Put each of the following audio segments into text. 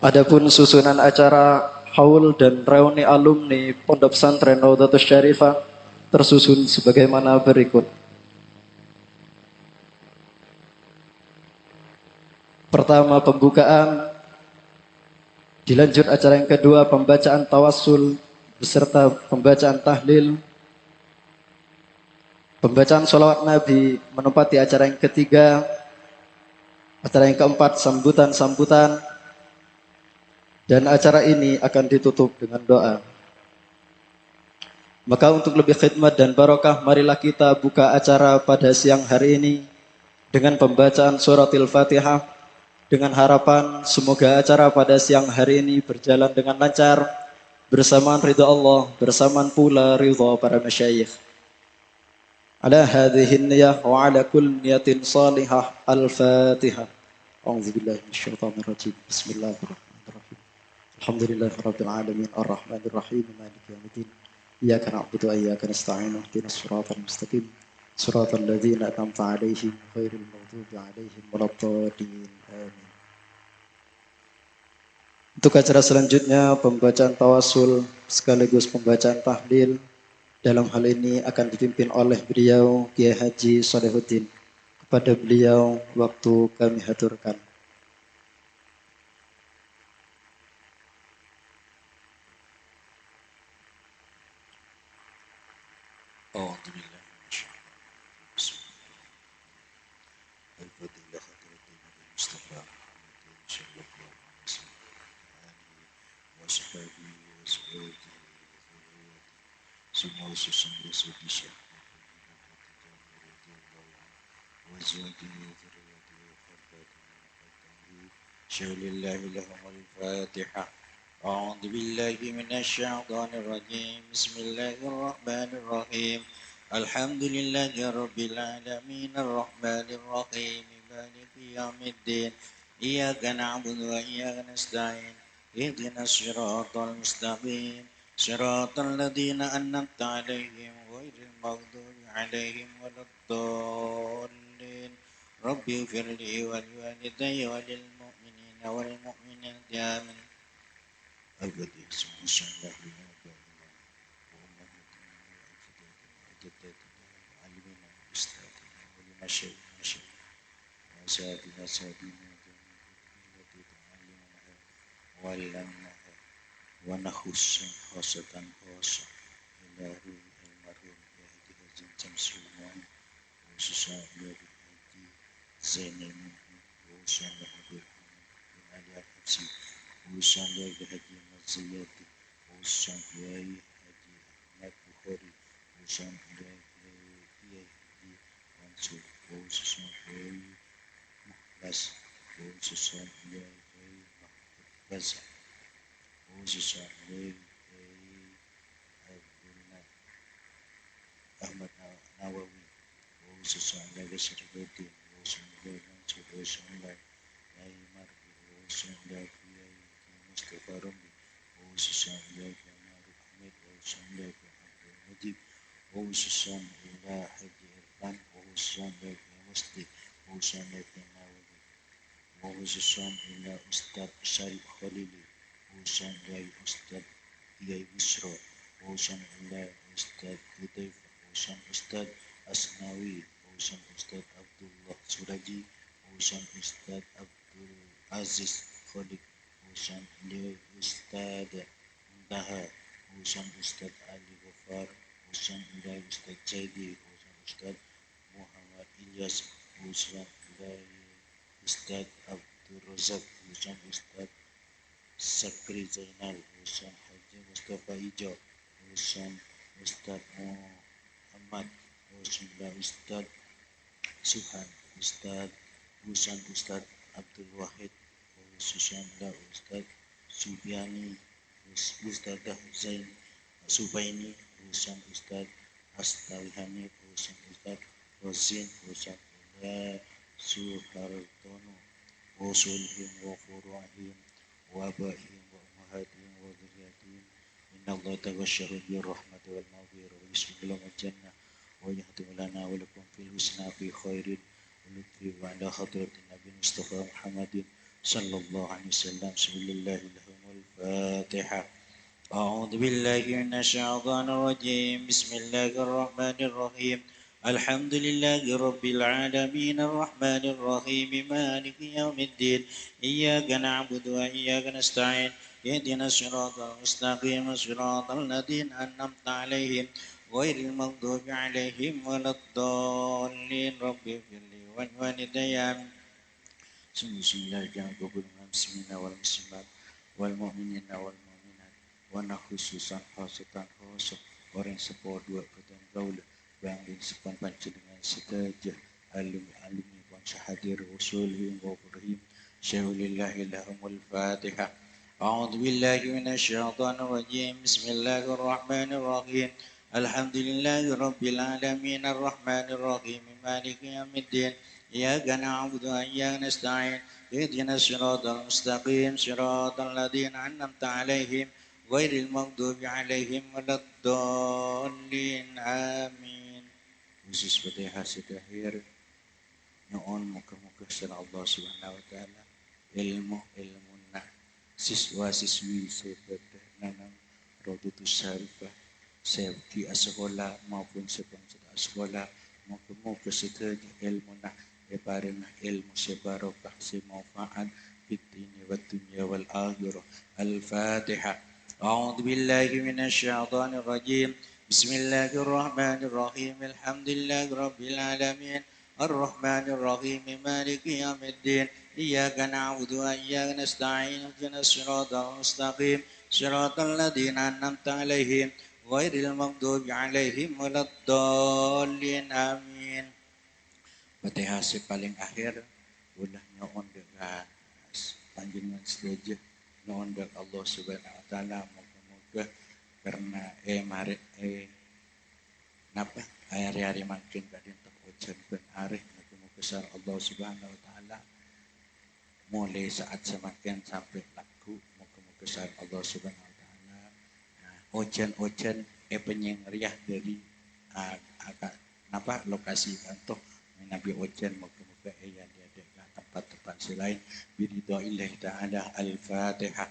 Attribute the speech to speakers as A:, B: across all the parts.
A: Adapun susunan acara haul dan reuni alumni Pondok Pesantren Raudatus Syarifah tersusun sebagaimana berikut. Pertama, pembukaan. Dilanjut acara yang kedua, pembacaan tawassul beserta pembacaan tahlil. Pembacaan sholawat Nabi menempati acara yang ketiga. Acara yang keempat, sambutan-sambutan. Dan acara ini akan ditutup dengan doa. Maka untuk lebih khidmat dan barokah, marilah kita buka acara pada siang hari ini dengan pembacaan suratil Fatihah, dengan harapan semoga acara pada siang hari ini berjalan dengan lancar, bersamaan ridha Allah, bersamaan pula ridha para masyayikh. Ala hadhihi niyah wa ala kulli niyatin salihah. Al-Fatihah. A'udzubillahi minasyaitonir rajim. Bismillahirrahmanirrahim. Alhamdulillahirabbil alamin arrahmanir rahim maliki yaumiddin. Iyyaka na'budu wa iyyaka nasta'in ihdinas siratal mustaqim siratal ladzina an'amta 'alaihim ghairil maghdubi 'alaihim waladdallin. Amin. Untuk acara selanjutnya pembacaan tawassul sekaligus pembacaan tahlil. Dalam hal ini akan dipimpin oleh beliau Kiai Haji Shalihuddin. Kepada beliau waktu kami haturkan.
B: أعوذ بالله من الشيطان الرجيم بسم الله الرحمن الرحيم الحمد لله رب العالمين الرحمن الرحيم مالك يوم الدين إياك نعبد وإياك نستعين اهدنا الصراط المستقيم صراط الذين أنعمت عليهم غير المغضوب عليهم ولا الضالين رب اغفر لي ولوالدي وللمؤمنين والمؤمنات آمين. البديع سبحان الله علمنا واستاذنا ولمشايخنا وسادنا سادنا التي تعلمناها وعلمناها ونخص خاصة خاصة إلى روح المرحوم يهدي هزيم تمسلمان وسوسا يهدي زين المؤمن وصالح بالحمد بن علي الحبسي وصالح بهدي مزياتي وصالح هدي أحمد بخاري وصالح يهدي منصور وصالح محبس وصالح محبس وصالح أحمد نووي وصالح بشر الدين وصالح منصور وصالح نايمر وصالح مصطفى رمي وصلى كمال أحمد وصلى عبد المجيد وصلى إلى حج إرفان وصلى مسلم وصلى ناوي وصلى إلى أستاذ شريف خليلي وصلى أستاذ إياي بشرى وصلى إلى أستاذ حذيفة وصلى أستاذ أسناوي وصلى أستاذ عبد الله سراجي وصلى أستاذ عبد العزيز خالد وصلى لأستاذ منتهى وصلى أستاذ علي غفار وصلى إلى أستاذ جيدي وصلى أستاذ محمد إلياس وصلى إلى أستاذ عبد الرزاق وصلى أستاذ سكري زينال وصلى حاجي مصطفى إيجا وصلى أستاذ محمد وصلى أستاذ سبحان أستاذ وصلى أستاذ عبد الواحد وصلى أستاذ Subiani, Ustadzah Zain Subaini, Ustadz Astawi Hanif, Ustadz Rozin, Ustadz Suhartono, Usulhim wa Furu'ahim, wa Abahim wa Umahatim wa Dhuriyatim. Inna Allah taghasyahu birrahmati wal maghfirah wa bismillah wa jannah wa yahdimu lana wa lakum fil husna fi khairin wa lutfi wa ala hadratin Nabi Mustafa Muhammadin صلى الله عليه وسلم. بسم الله لهم الفاتحة. أعوذ بالله من الشيطان الرجيم. بسم الله الرحمن الرحيم. الحمد لله رب العالمين الرحمن الرحيم مالك يوم الدين. إياك نعبد وإياك نستعين. اهدنا الصراط المستقيم صراط الذين أنعمت عليهم غير المغضوب عليهم ولا الضالين. رب اغفر لي ولوالدي. Sungguh-sungguh jangan kabul muslimina wal muslimat wal mu'minina wal mu'minat wa nakhususan khasatan khasah orang sepuluh dua katan kaula bang din sepan panjenengan sedaya alumi bangsa hadir usulihim wa qurhim syaulillahi lahumul fatihah. أعوذ بالله من الشيطان الرجيم. بسم الله الرحمن الرحيم. الحمد لله رب العالمين الرحمن الرحيم مالك يوم الدين. إياك نعبد وإياك نستعين. اهدنا الصراط المستقيم صراط الذين أنعمت عليهم غير المغضوب عليهم ولا الضالين. آمين. Khusus pada hasil akhir, nuon muka-muka sila Allah Subhanahu Wa Taala ilmu nah siswa-siswi seperti nanang Rodutus Syarifah sefki sekolah maupun sepanjang sekolah muka-muka seterusnya ilmu nah parang ilmu sebarokah semanfaat fitini wa dunya wal akhirah. Al-Fatihah. A'udzu billahi minasy syaithanir rajim. Bismillahirrahmanirrahim. Alhamdulillahi rabbil alamin. Ar-Rahmanir Rahim. Maliki yaumiddin. Iyyaka na'budu wa iyyaka nasta'in. Ihdinas siratal mustaqim. Siratal ladzina an'amta 'alaihim ghairil maghdubi 'alaihim waladdallin. Amin. Fatihah paling akhir ulah nyoon dengan panjenengan sedaja nyoon dengan Allah Subhanahu Wa Taala moga-moga karena mari napa hari-hari makin kadin tak ujan ben areh moga-moga sar Allah Subhanahu Wa Taala mulai saat semakin sampai laku moga-moga sar Allah Subhanahu Wa Taala ujan-ujan penyengriah dari napa lokasi kantor Nabi ujian moga-moga yang ada tempat-tempat selain biridhaillah ta'ala. Al-Fatihah.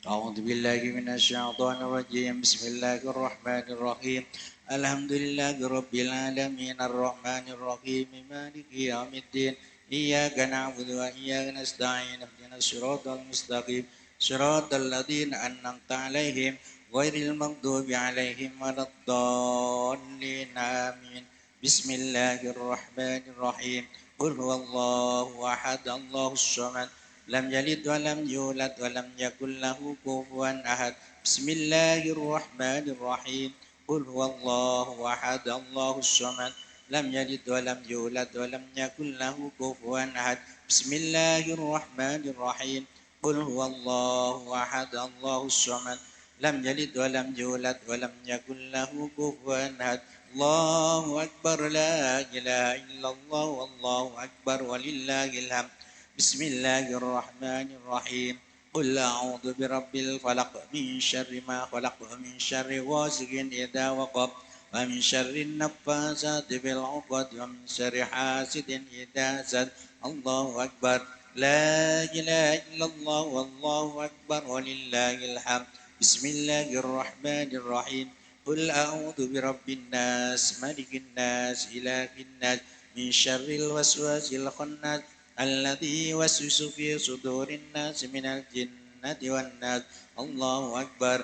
B: A'udzu billahi minasy syaithanir rajim. Bismillahirrahmanirrahim. Alhamdulillahi rabbil alamin arrahmanir rahim maliki yaumiddin. Iyyaka na'budu wa iyyaka nasta'in. Ihdinas siratal mustaqim. Siratal ladzina an'amta 'alaihim ghairil maghdubi 'alaihim waladdallin. Amin. بسم الله الرحمن الرحيم. قل هو الله أحد الله الصمد لم يلد ولم يولد ولم يكن له كفوا أحد. بسم الله الرحمن الرحيم. قل هو الله أحد الله الصمد لم يلد ولم يولد ولم يكن له كفوا أحد. بسم الله الرحمن الرحيم. قل هو الله أحد الله الصمد لم يلد ولم يولد ولم يكن له كفوا أحد. الله أكبر لا إله إلا الله والله أكبر ولله الحمد. بسم الله الرحمن الرحيم. قل أعوذ برب الفلق من شر ما خلق ومن شر غاسق إذا وقب ومن شر النفاثات في العقد ومن شر حاسد إذا حسد. الله أكبر لا إله إلا الله والله أكبر ولله الحمد. بسم الله الرحمن الرحيم. قل أعوذ برب الناس ملك الناس إله الناس من شر الوسواس الخناس الذي يوسوس في صدور الناس من الجنة والناس. الله أكبر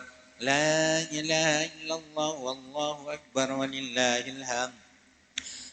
B: لا إله إلا الله والله أكبر ولله الحمد.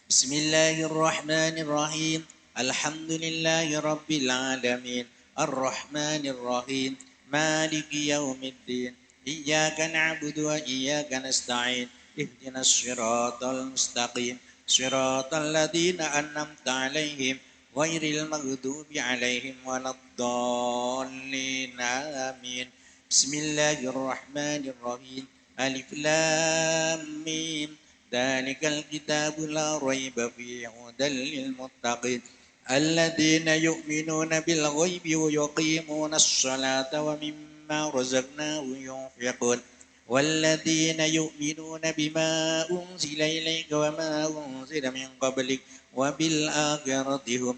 B: بسم الله الرحمن الرحيم. الحمد لله رب العالمين الرحمن الرحيم مالك يوم الدين. إياك نعبد وإياك نستعين. اهدنا الصراط المستقيم صراط الذين أنعمت عليهم غير المغضوب عليهم ولا الضالين. آمين. بسم الله الرحمن الرحيم. ألف لام ميم. ذلك الكتاب لا ريب فيه هدى للمتقين الذين يؤمنون بالغيب ويقيمون الصلاة ومما رزقناهم ينفقون والذين يؤمنون بما أنزل إليك وما أنزل من قبلك وبالآخرة هم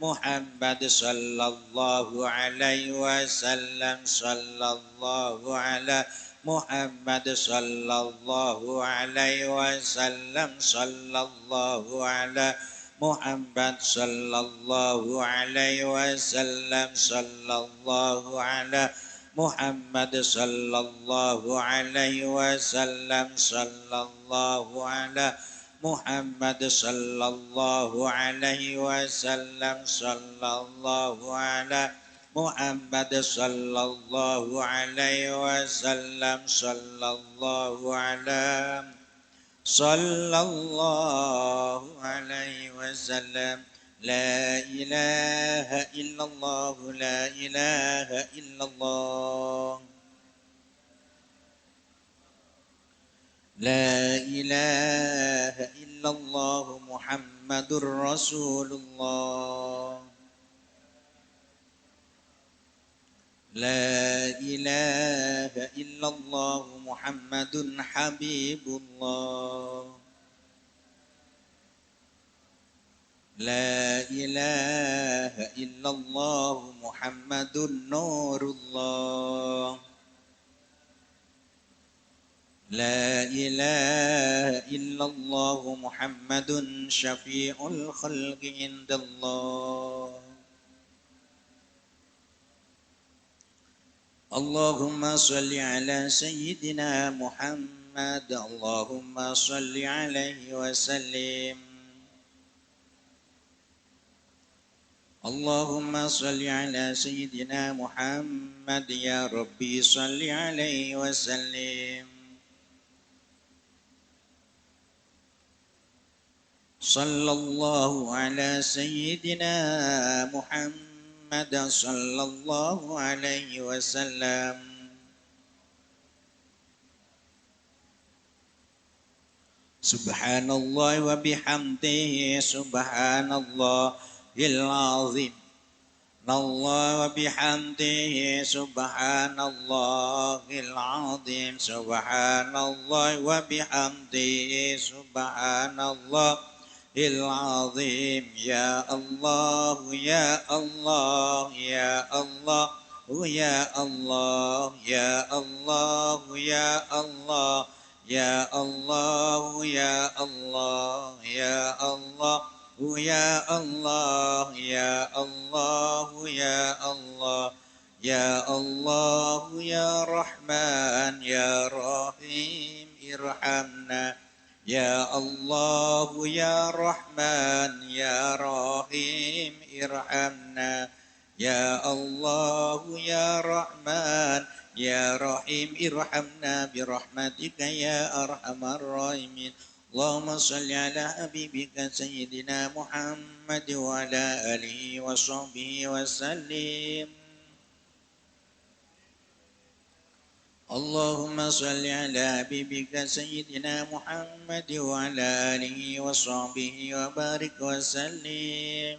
B: محمد صلى الله عليه وسلم صلى الله على محمد صلى الله عليه وسلم صلى الله على محمد صلى الله عليه وسلم صلى الله على محمد صلى الله عليه وسلم صلى الله على محمد صلى الله عليه وسلم صلى الله على محمد صلى الله عليه وسلم صلى الله على صلى الله عليه وسلم لا إله إلا الله لا إله إلا الله لا إله إلا الله محمد رسول الله لا إله إلا الله محمد حبيب الله لا إله إلا الله محمد نور الله لا إله إلا الله محمد شفيع الخلق عند الله اللهم صل على سيدنا محمد اللهم صل عليه وسلم اللهم صل على سيدنا محمد يا ربي صل عليه وسلم صلى الله على سيدنا محمد صلى الله عليه وسلم سبحان الله وبحمده سبحان الله العظيم الله وبحمده سبحان الله العظيم سبحان الله وبحمده سبحان الله العظيم يا الله يا الله يا الله يا الله يا الله يا الله يا الله يا الله يا الله يا الله يا الله يا الله يا الله يا رحمن يا رحيم ارحمنا يا الله يا رحمن يا رحيم ارحمنا يا الله يا رحمن يا رحيم ارحمنا برحمتك يا أرحم الراحمين اللهم صل على حبيبك سيدنا محمد وعلى آله وصحبه وسلم اللهم صل على حبيبك سيدنا محمد وعلى آله وصحبه وبارك وسلم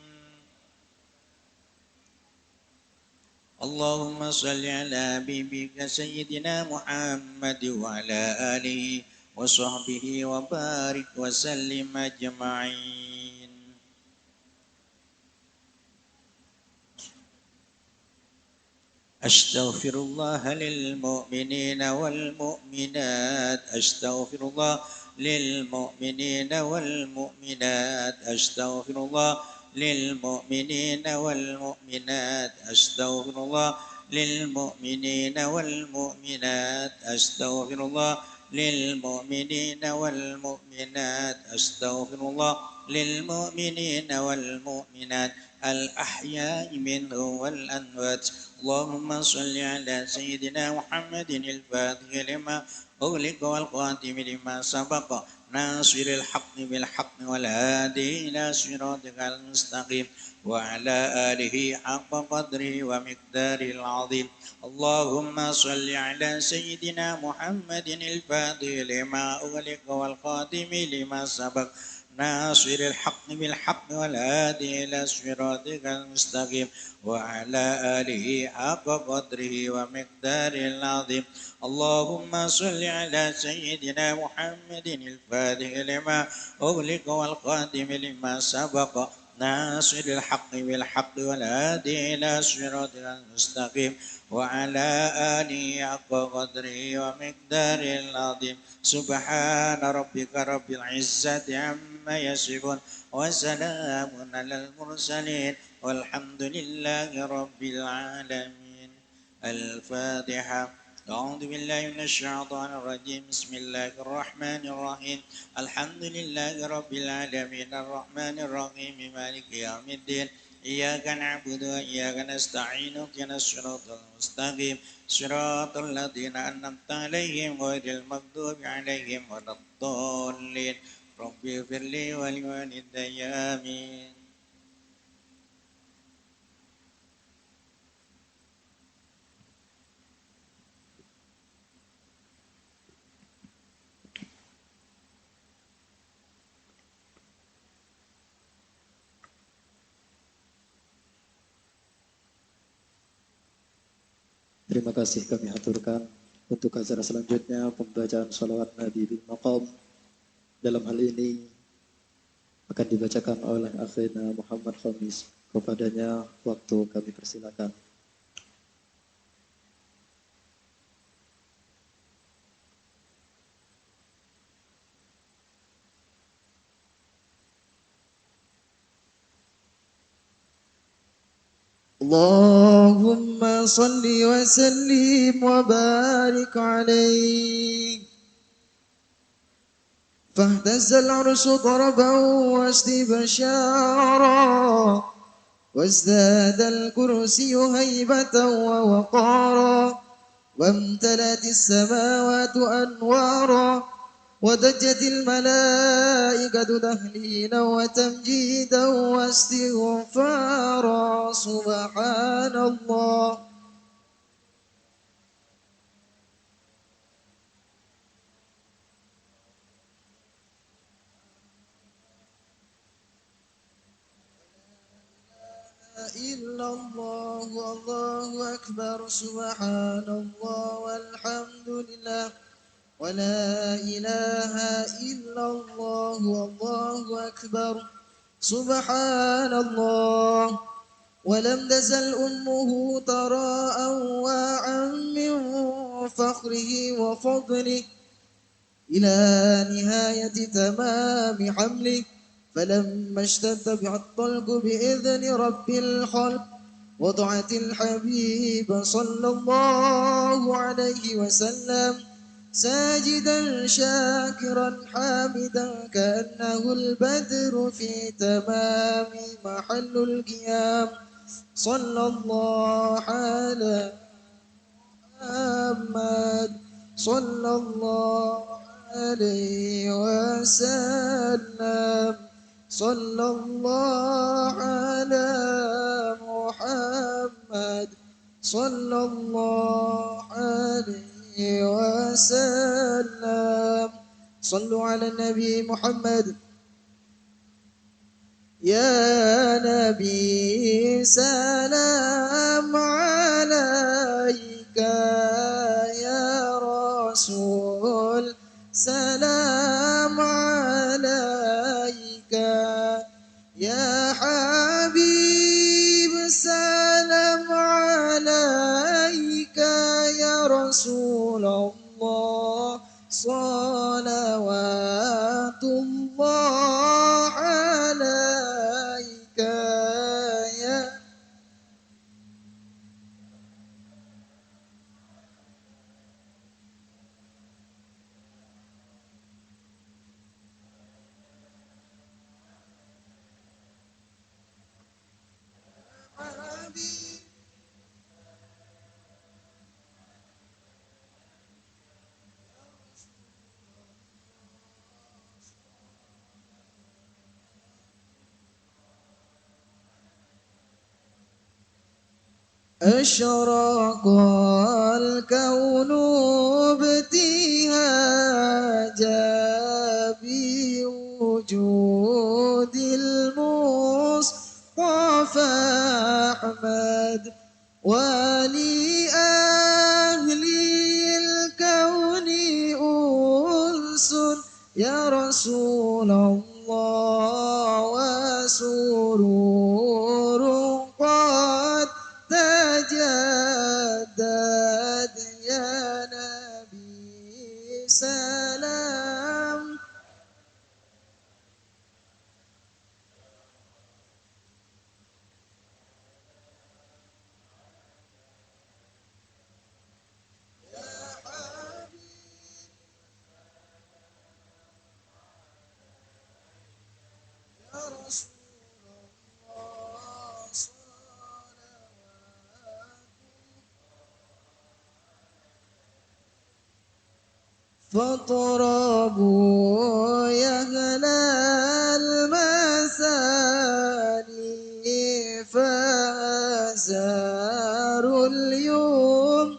B: اللهم صل على حبيبك سيدنا محمد وعلى آله وصحبه وبارك وسلم أجمعين أستغفر الله للمؤمنين والمؤمنات أستغفر الله للمؤمنين والمؤمنات أستغفر الله للمؤمنين والمؤمنات أستغفر الله للمؤمنين والمؤمنات أستغفر الله للمؤمنين والمؤمنات أستغفر الله للمؤمنين والمؤمنات الأحياء منهم والأموات اللهم صل على سيدنا محمد الفاتح لما أغلق والخاتم لما سبق ناصر الحق بالحق والهادي إلى صراطك المستقيم وعلى آله حق قدره ومقداره العظيم اللهم صل على سيدنا محمد الفاتح لما أغلق والخاتم لما سبق ناصر الحق بالحق والهادي إلى صراطك المستقيم وعلى آله حق قدره ومقداره العظيم اللهم صل على سيدنا محمد الفاتح لما أغلق والخاتم لما سبق ناصر الحق بالحق والهادي إلى صراطك المستقيم وعلى آله حق قدره ومقداره العظيم سبحان ربك رب العزة عما يصفون وسلام على المرسلين والحمد لله رب العالمين. الفاتحة. أعوذ بالله من الشيطان الرجيم. بسم الله الرحمن الرحيم. الحمد لله رب العالمين الرحمن الرحيم مالك يوم الدين إياك نعبد وإياك نستعين اهدنا الصراط المستقيم صراط الذين أنعمت عليهم غير المغضوب عليهم ولا الضالين رب اغفر لي ولوالدي آمين.
A: Terima kasih kami aturkan. Untuk acara selanjutnya pembacaan salawat Nabi bil Maqam. Dalam hal ini akan dibacakan oleh akhina Muhammad Khamis. Kepadanya waktu kami persilakan. اللهم صل وسلم وبارك عليه فاهتز العرش طربا واستبشارا وازداد الكرسي هيبة ووقارا وامتلأت السماوات أنوارا وضجت الملائكة تهليلا وتمجيدا واستغفارا سبحان الله. إلا الله والله أكبر سبحان الله والحمد لله ولا إله إلا الله والله أكبر سبحان الله. ولم تزل أمه ترى أنواعا من فخره وفضله إلى نهاية تمام حمله فلما اشتد الطلق بإذن رب الخلق وضعت الحبيب صلى الله عليه وسلم ساجدا شاكرا حامدا كأنه البدر في تمام محل القيام صلى الله على محمد صلى الله عليه وسلم صلى الله على محمد صلى الله عليه وسلم. صلوا على النبي محمد. يا نبي سلام عليك يا رسول سلام عليك يا حبيب سلام عليك يا رسول الله صلوات الله عليك يا حبيب. أشرق الكون ابتهاجا بوجود المصطفى أحمد ولأهل الكون أنس يا رسول الله وسور
C: سرور قد تجدد يا نبي سلام فاطربوا يا أهل المثاني فازاروا اليوم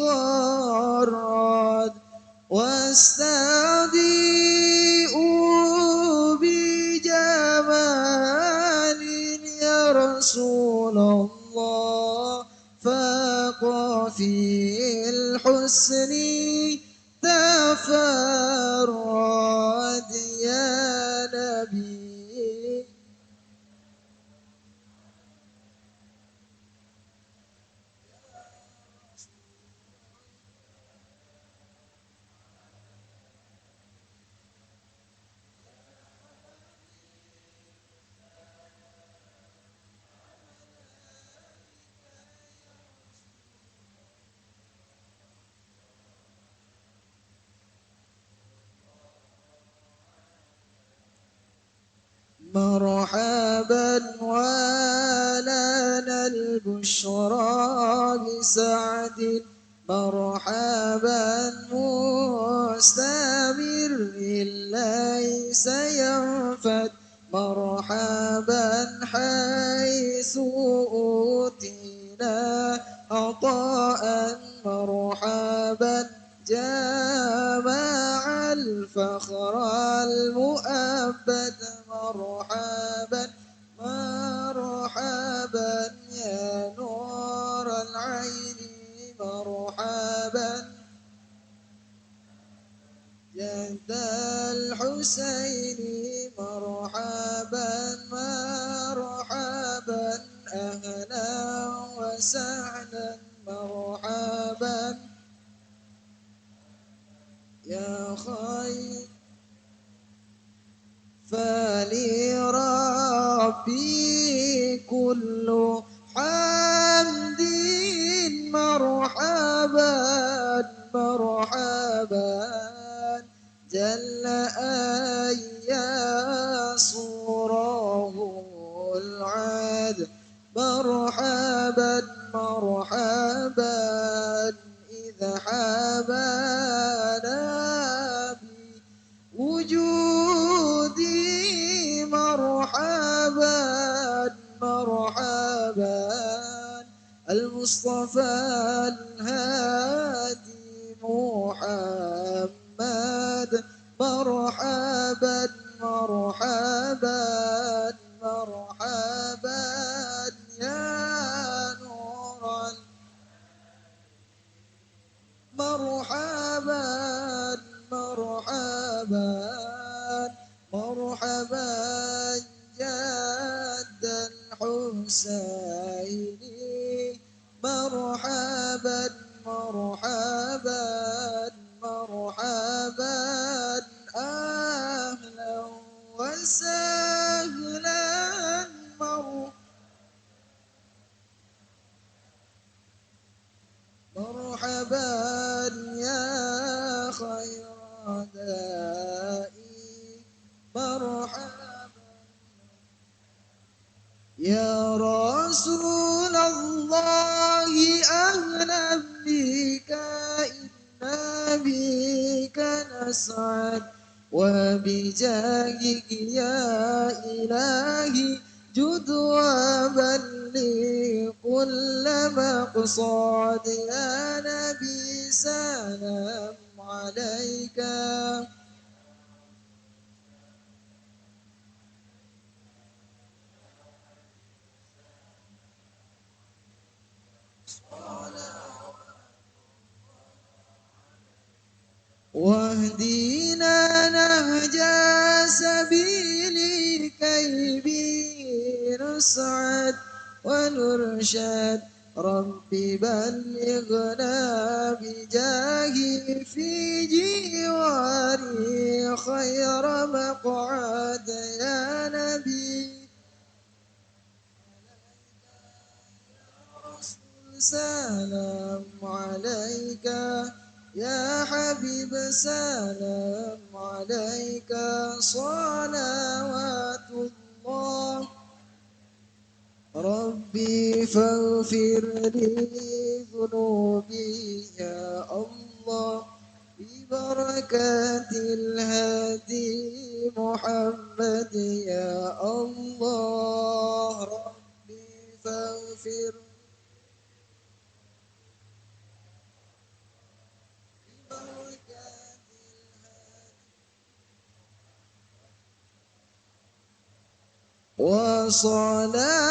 C: غرد واستضيئوا بجمال يا رسول الله فاق في الحسن تفرد يا نبي مرحبا ولنا البشرى بسعد مرحبا مستمر ليس ينفد مرحبا حيث أوتينا عطاء مرحبا جامع الفخر المؤبد مرحبا مرحبا يا نور العين مرحبا جد الحسين مرحبا مرحبا أهلا وسهلا مرحبا يا خير فلربي كل حمد مرحبا مرحبا جل أن يصوره العاد مرحبا مرحبا إذا حبانا بوجودي مرحبا مرحبا المصطفى الهادي محمد مرحبا مرحبا مرحبا يا نور مرحبا مرحبا مرحبا جد الحسين مرحبا مرحبا مرحبا أهلا وسهلا مرحبا يا خير دائي مرحبا يا رسول الله أهلا بك إنا بك نسعد وبجاهك يا إلهي جد وبلغ كل مقصود يا نبي سلام عليك واهدنا نهج سبيلك مسعد ونرشد ربي بلغنا بجاهه في جواري خير مقعد يا نبي سلام عليك يا حبيب سلام عليك صلوات الله ربي فاغفر لي ذنوبي يا الله ببركات الهادي محمد يا الله ربي فاغفر ببركات الهادي وصلاة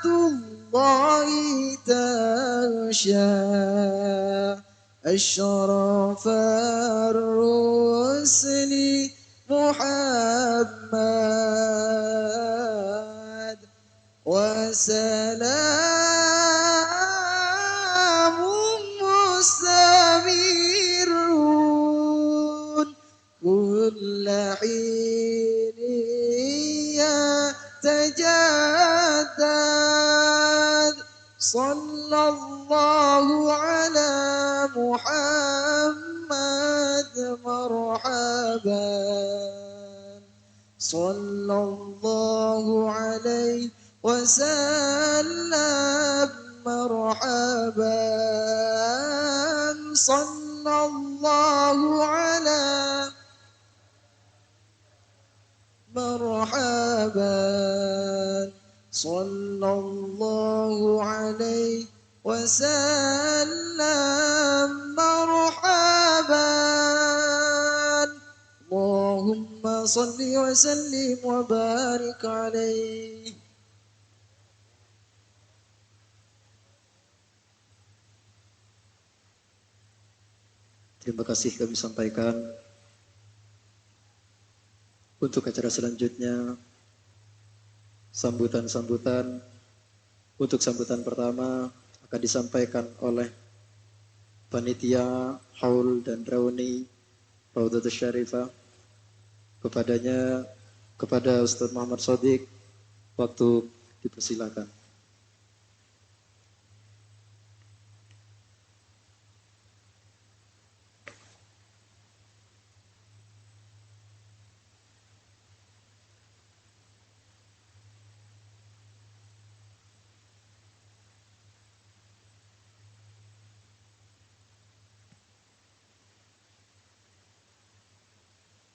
C: الله تغشى أشرف الرسل محمد وسلام مستمر كل حين يتجدد صلى الله على محمد مرحبا صلى الله عليه وسلم مرحبا صلى الله على مرحبا صلى الله عليه وسلم مرحبا اللهم صل وسلم وبارك عليه.
A: Terima kasih kami sampaikan. Untuk acara selanjutnya, sambutan-sambutan. Untuk sambutan pertama akan disampaikan oleh panitia Haul dan Rauni Raudatul Syarifah. Kepada Ustaz Muhammad Shadiq, waktu dipersilakan.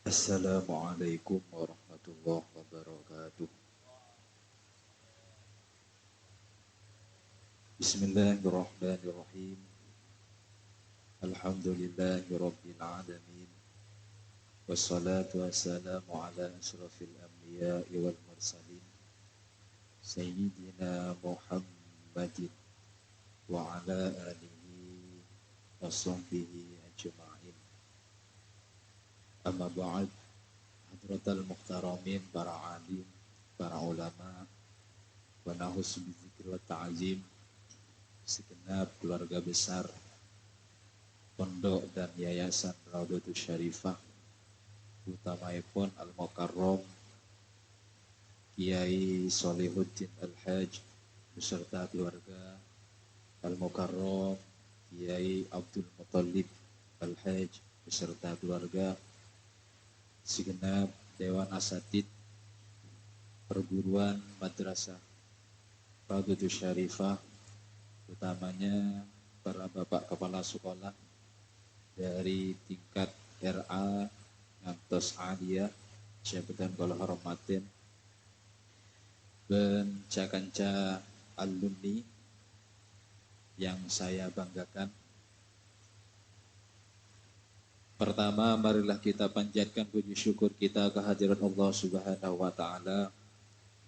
D: Assalamualaikum warahmatullahi wabarakatuh. Bismillahirrahmanirrahim. Alhamdulillahi rabbil alamin. Wassalatu wassalamu ala asyrafil anbiya'i wal mursalin Sayyidina Muhammadin wa ala alihi wa sahbihi ajma'in. Amma ba'd, hadratal muhtaramin, para alim, para ulama, wa nahus bizikir wa ta'zim, segenap keluarga besar pondok dan yayasan Raudatul Syarifah, utamaipun Al-Mukarram Kiai Solihuddin Al-Hajj beserta keluarga, Al-Mukarram Kiai Abdul Muttalib Al-Hajj beserta keluarga, segenap Dewan Asatid perguruan madrasah Raudatul Syarifah, utamanya para bapak kepala sekolah dari tingkat RA ngantos aliyah, jabatan kula hormatin, ben kanca alumni yang saya banggakan. Pertama, marilah kita panjatkan puji syukur kita kehadiran Allah Subhanahu wa taala.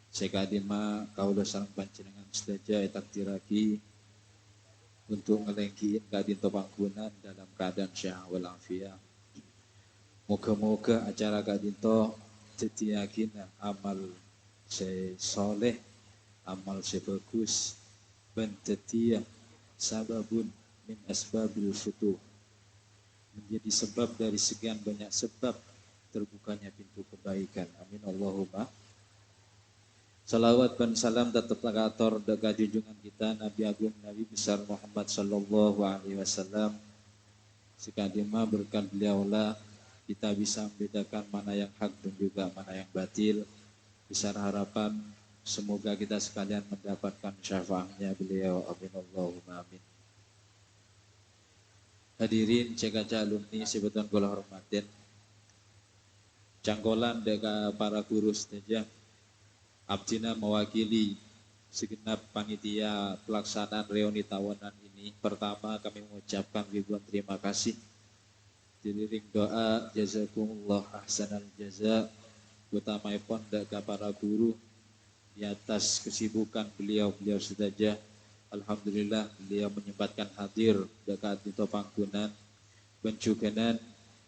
D: Sekadima kaula sareng panjenengan sedaja takdiraki untuk ngelengkiin kadinto pangkunan dalam keadaan sehat walafiat. Moga-moga acara kadinto jadi yakin amal saya soleh, amal saya bagus, bentetia sababun min asbabil futuh, menjadi sebab dari sekian banyak sebab terbukanya pintu kebaikan. Amin Allahumma. Salawat dan salam tetap terkator dekat junjungan kita Nabi Agung Nabi besar Muhammad Sallallahu Alaihi Wasallam. Sekadima berkat beliaulah kita bisa membedakan mana yang hak dan juga mana yang batil. Besar harapan semoga kita sekalian mendapatkan syafaatnya beliau. Amin Allahumma amin. Hadirin cekaca alumni sebeton kula hormatin. Cangkolan deka para guru saja. Abdina mewakili segenap panitia pelaksanaan reuni tahunan ini. Pertama kami mengucapkan ribuan terima kasih. Diiring doa jazakumullah ahsanal jaza. Utamaipun deka para guru di atas kesibukan beliau saja. Alhamdulillah beliau menyempatkan hadir dekat di pangkunan. Bencukenan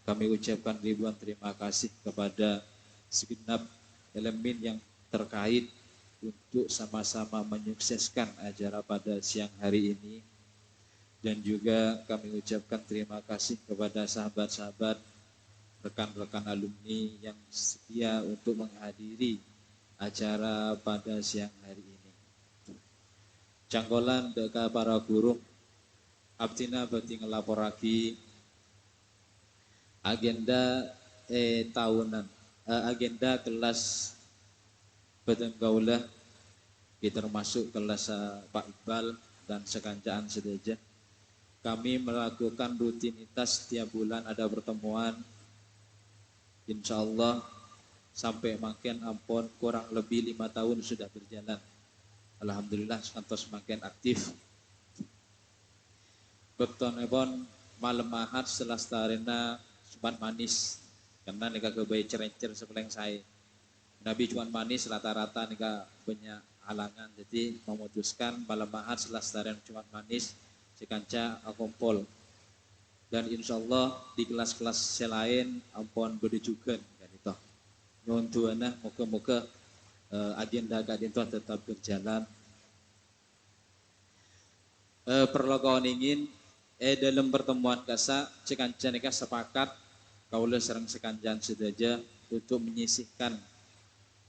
D: kami ucapkan ribuan terima kasih kepada segenap elemen yang terkait untuk sama-sama menyukseskan acara pada siang hari ini. Dan juga kami ucapkan terima kasih kepada sahabat-sahabat, rekan-rekan alumni yang setia untuk menghadiri acara pada siang hari ini. Cangkolan deka para guru, abdina beti ngelaporaki agenda tahunan, agenda kelas Badengkaulah kita termasuk kelas Pak Iqbal dan sekancaan sedaja. Kami melakukan rutinitas setiap bulan ada pertemuan. Insya Allah sampai makin ampun kurang lebih 5 tahun sudah berjalan. Alhamdulillah santos makin aktif. Betonepon malam ahad setelah starena suban manis karena nika kebaik cerencer sepeleng saya. Nabi cuma manis rata-rata nika banyak halangan, jadi memutuskan malam ahad setelah setarian cuma manis sekanca akumpul. Dan insya Allah di kelas-kelas selain ampun berdejukan kan itu. Nyuwun tuana moga-moga agenda kadinto tetap berjalan. Perlokawan ingin dalam pertemuan kasa sekanca nika sepakat kaula serang sekancan sedaja untuk menyisihkan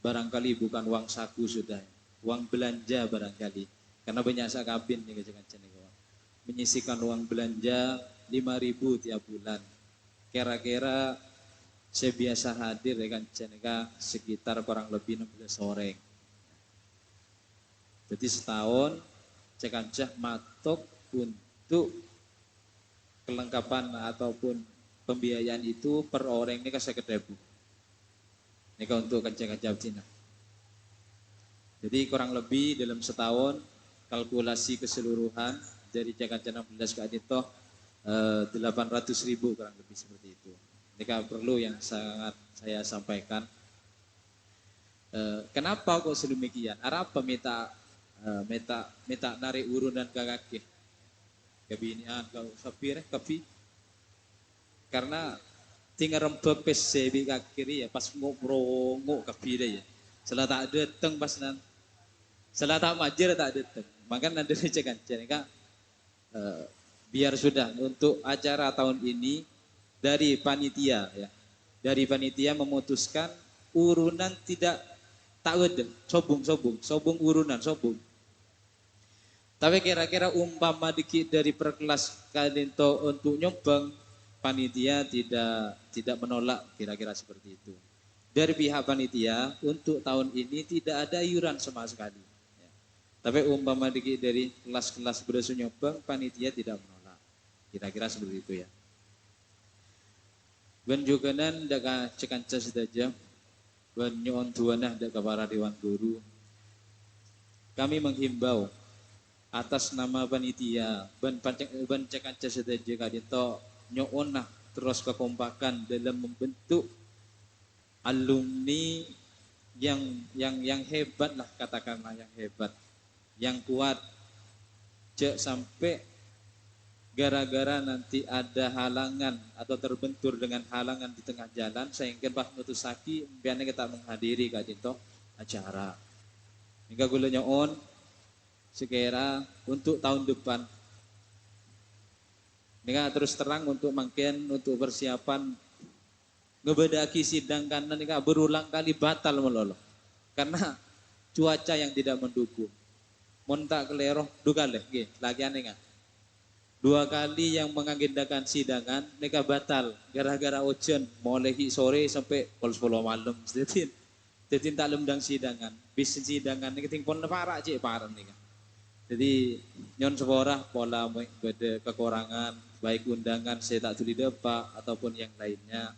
D: barangkali bukan uang saku sudah, uang belanja barangkali. Karena banyak sakabin nih kacan menyisihkan uang belanja 5.000 tiap bulan. Kira-kira saya biasa hadir ya kan sekitar kurang lebih 16 orang. Jadi setahun cekancah matok untuk kelengkapan ataupun pembiayaan itu per orang ini kan 1.000. Ini untuk kancah-kancah Cina. Jadi kurang lebih dalam setahun kalkulasi keseluruhan dari kancah 16 ke itu 800.000 kurang lebih seperti itu. Ini perlu yang sangat saya sampaikan. Kenapa kok sedemikian? Apa minta narik urunan kakak kebinian kau sapir kapi karena tinggal rempek PCB kiri ya pas ngobrol kapi ya. Setelah tak datang pas nan, setelah tak majer tak datang. Maka nanti cekan cekan biar sudah untuk acara tahun ini dari panitia ya. Dari panitia memutuskan urunan tidak tak ada sobung urunan sobung. Tapi kira-kira umpama dikit dari perkelas kadinto untuk nyumbang panitia tidak menolak kira-kira seperti itu. Dari pihak panitia untuk tahun ini tidak ada iuran sama sekali. Ya. Tapi umpama dikit dari kelas-kelas berasal nyumbang panitia tidak menolak. Kira-kira seperti itu ya. Ben juga nan daga cekanca saja. Ben nyon tuanah daga para dewan guru. Kami menghimbau atas nama panitia ben cekanca saja kadito nyoonah terus kekompakan dalam membentuk alumni yang hebat lah katakanlah yang hebat yang kuat cek sampai gara-gara nanti ada halangan atau terbentur dengan halangan di tengah jalan sehingga pas mutusaki biarnya kita menghadiri kadito acara. Hingga gula nyoon sekira untuk tahun depan. Nika terus terang untuk mungkin untuk persiapan ngebedaki sidang karena nika berulang kali batal melolo. Karena cuaca yang tidak mendukung. Montak keleroh dua kali, lagi aneh nggak? 2 kali yang mengagendakan sidangan, nika batal gara-gara hujan, mulai sore sampai pukul 10 malam. Jadi tak lemdang sidangan, bis sidangan nika tingpon parah cek parah nika. Jadi nyon seborah pola beda kekurangan, baik undangan saya tak tuli depak ataupun yang lainnya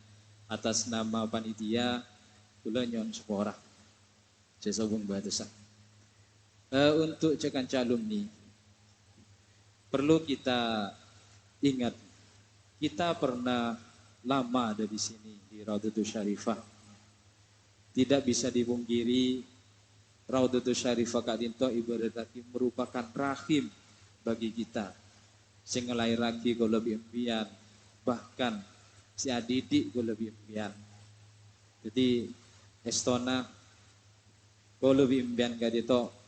D: atas nama panitia, kula nyon seborah. Saya sobong batasan. Untuk cekan alumni perlu kita ingat kita pernah lama ada di sini di Raudatul Syarifah. Tidak bisa dipungkiri Raudatul Syarifah kadinto ibaratake merupakan rahim bagi kita. Sing ngelairake kula lebih empian, bahkan si adidik kula lebih empian. Jadi estona kula lebih empian kadito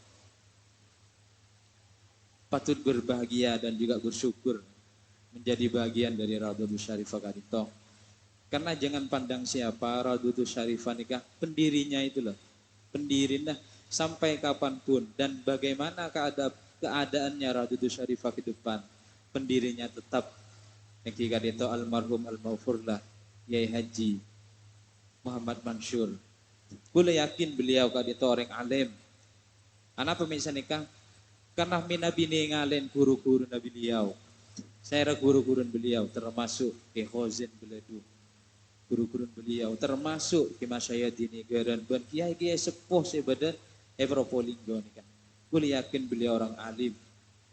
D: patut berbahagia dan juga bersyukur menjadi bagian dari Raudatul Syarifah kadito. Karena jangan pandang siapa Raudatul Syarifah nikah pendirinya itulah. Pendirinya sampai kapanpun dan bagaimana keadaannya Raudatul Syarifah ke depan. Pendirinya tetap niki kadito almarhum al-maghfurlah Yai Haji Muhammad Mansur. Kula yakin beliau kadito orang alim. Anak pemirsa nikah karena minabini ngalen guru-guru nabi beliau. Saya guru-guru beliau termasuk ke Khozin Beledu. Guru-guru beliau termasuk ke Masyayadini Garan ban kiai-kiai sepuh sebadan Probolinggo nih kan. Kuliah yakin beliau orang alim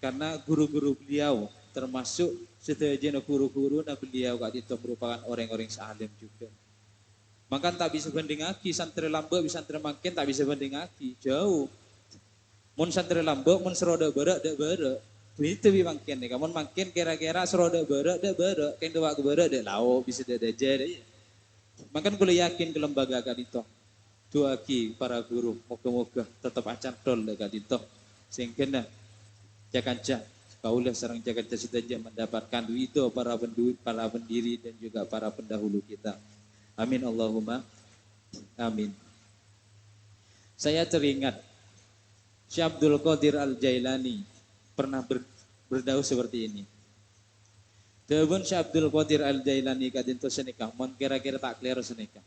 D: karena guru-guru beliau termasuk setajana guru-guru nabi beliau kak itu merupakan orang-orang salim juga. Maka tak bisa banding lagi santri lambe bisa santri makin tak bisa banding lagi jauh. Mun santri lambok, mun seroda berak, dak berak. Begitu bi makin nih, kamu makin kira-kira seroda berak, dak berak. Kain doa ke berak, dak lau, bisa dak aja deh. Makan kuliah yakin ke lembaga kadito. Doaki para guru, moga-moga tetap acan tol kadito. Sehingga nah, jakanca, kaulah sarang jakanca sudah mendapatkan itu para pendiri dan juga para pendahulu kita. Amin Allahumma, amin. Saya teringat Syekh Abdul Qadir Al-Jailani pernah berdauh seperti ini. Dawun Syekh Abdul Qadir Al-Jailani kadinto senikah, mon kira-kira tak clear senikah.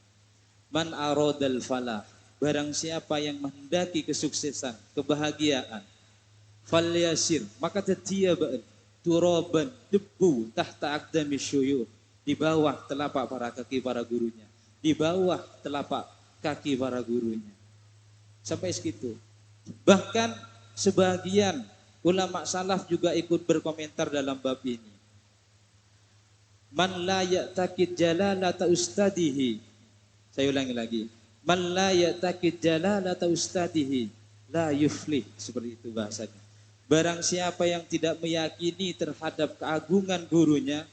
D: Man aradal falah, barang siapa yang menghendaki kesuksesan, kebahagiaan, falyasir, maka dia turaban debu tahta aqdami syuyuh, di bawah telapak para kaki para gurunya, di bawah telapak kaki para gurunya. Sampai segitu. Bahkan sebagian ulama salaf juga ikut berkomentar dalam bab ini. Man la ya'taqid jalalata ustadihi. Saya ulangi lagi. Man la ya'taqid jalalata ustadihi la yuflih. Seperti itu bahasanya. Barang siapa yang tidak meyakini terhadap keagungan gurunya,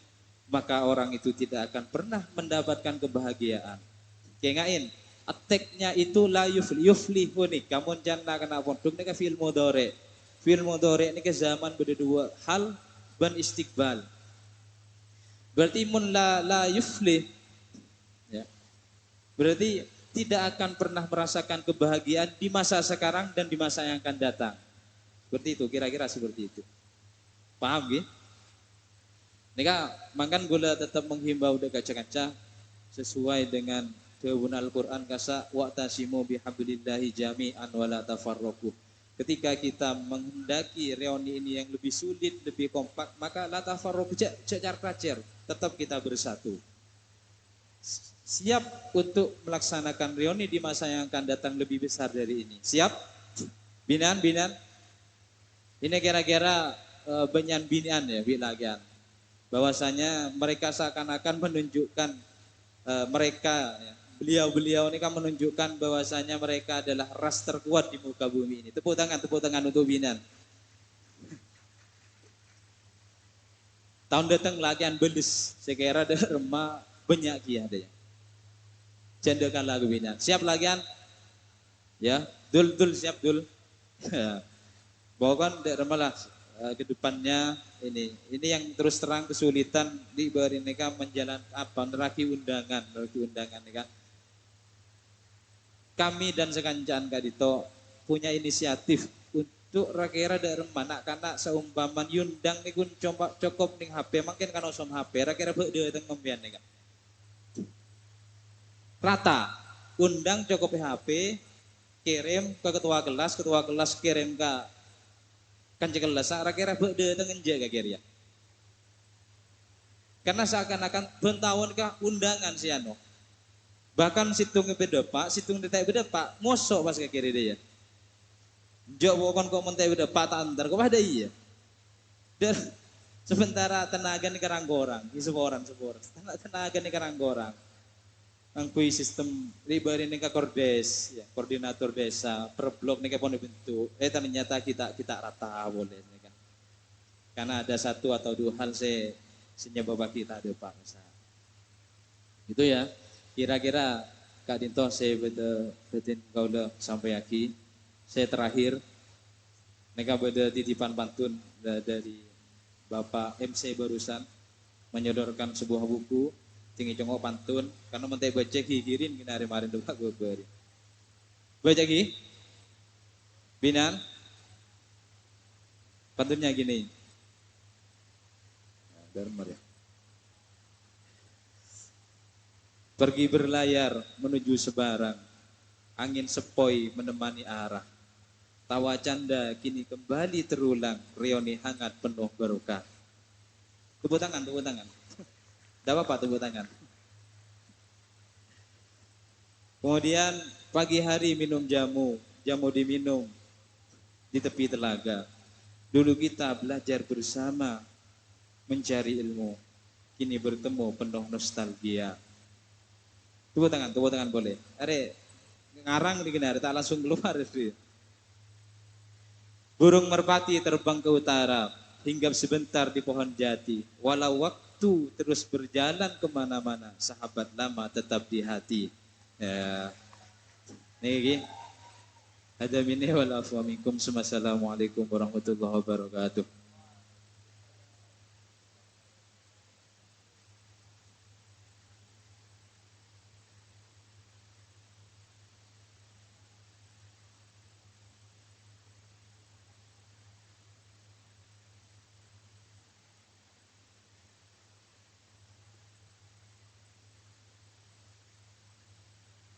D: maka orang itu tidak akan pernah mendapatkan kebahagiaan. Kengain? Ateknya itu la yuflihu nih. Kamu jangan kena pondok nih ke fil mudhari. Fil mudhari ini ke zaman berdua hal ban istiqbal. Berarti mun la yuflih ya. Berarti tidak akan pernah merasakan kebahagiaan di masa sekarang dan di masa yang akan datang. Seperti itu, kira-kira seperti itu. Paham gitu? Nika makan gula tetap menghimbau dek kaca-kaca sesuai dengan Dawun Al-Quran kasa wa'tasimu bihablillahi jami'an wala tafarraqu. Ketika kita menghendaki reuni ini yang lebih sulit, lebih kompak, maka la tafarraqu cecar-kacer, tetap kita bersatu. Siap untuk melaksanakan reuni di masa yang akan datang lebih besar dari ini. Siap? Binaan. Ini kira-kira benyan binaan ya, bilagian. Bahwasanya mereka seakan-akan menunjukkan mereka ya, beliau ini kan menunjukkan bahwasanya mereka adalah ras terkuat di muka bumi ini. Tepuk tangan untuk Binan. Tahun datang latihan belis, sekira ada remah banyak kia ada ya. Cendekan lagu Binan. Siap lagian? Ya, dul siap dul. Bahkan tidak malah ke depannya ini yang terus terang kesulitan di bari mereka menjalankan apa neraki undangan ya kan. Kami dan sekancan kadito punya inisiatif untuk rakira dari mana karena seumpaman yundang nih kun coba cukup nih HP makin kan osom HP rakira berde teng membian nih kan. Rata undang cukup HP kirim ke ketua kelas kirim ke kan kelas rakira berde teng enje kira ya. Karena seakan-akan bentahun kah undangan si ano. Bahkan situng beda pak, situng detek beda pak, mosok pas ke kiri dia. Jok bukan kok mentai beda pak tak antar, kok ada iya. Dan sementara tenaga nih orang, seorang. Tenaga nih orang. Angkui sistem ribari nih kordes, ya, koordinator desa, per blok nih pun dibentuk. Ternyata kita rata boleh nih kan. Karena ada satu atau dua hal bapak kita ada pak. Itu ya. Kira-kira Kak Dinto saya betul kau udah sampai lagi. Saya terakhir mereka beda titipan pantun dari Bapak MC barusan menyodorkan sebuah buku tinggi congok pantun karena mentai baca gigirin kena hari-hari depan gue beri. Baca lagi Binan pantunnya gini. Nah, Darmar ya. Pergi berlayar menuju Sebarang, angin sepoi menemani arah. Tawa canda kini kembali terulang, reoni hangat penuh barokah. Tepuk tangan. Tidak apa-apa tepuk tangan. Kemudian pagi hari minum jamu diminum di tepi telaga. Dulu kita belajar bersama mencari ilmu, kini bertemu penuh nostalgia. Tepuk tangan boleh. Are ngarang di kena, tak langsung keluar itu. Burung merpati terbang ke utara, hinggap sebentar di pohon jati. Walau waktu terus berjalan kemana-mana, sahabat lama tetap di hati. Ya, nih ada minni wal afwa minkum. Assalamualaikum warahmatullahi wabarakatuh.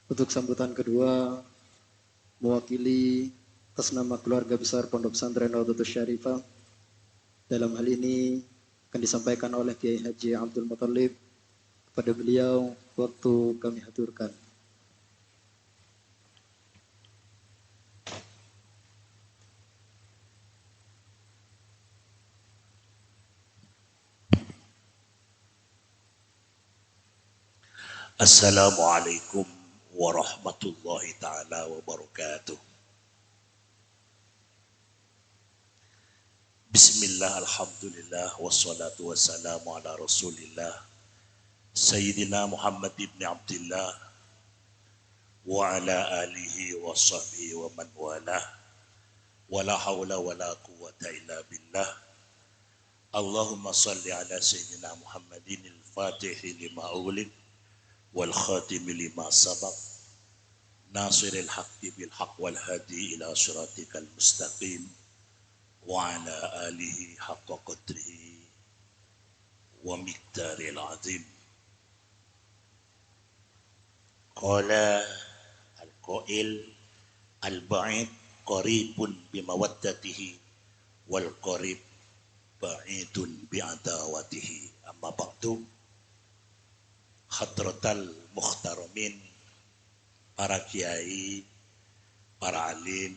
A: Untuk sambutan kedua, mewakili atas nama keluarga besar Pondok Pesantren Rawdatus Syarifah, dalam hal ini akan disampaikan oleh Kiai Haji Abdul Muthalib. Kepada beliau, waktu kami haturkan.
E: Assalamualaikum warahmatullahi ta'ala wabarakatuh. Bismillah, alhamdulillah, wassalatu wassalamu ala rasulillah Sayyidina Muhammad ibn Abdillah wa ala alihi wa sahbihi wa man walah wa la hawla wa la quwwata illa billah. Allahumma salli ala Sayyidina Muhammadin al-Fatihi lima ulid wal khatimi lima sabab nasiril haqqi bil haqq wal hadi ila siratikal mustaqim wa ala alihi haqqa qadrihi wa miqdaril azim. Qala al-qail al-ba'id qaribun bimawaddatihi wal qarib ba'idun bi'adawatihi. Amma ba'du, hadratal muhtaramin, para kiai, para alim,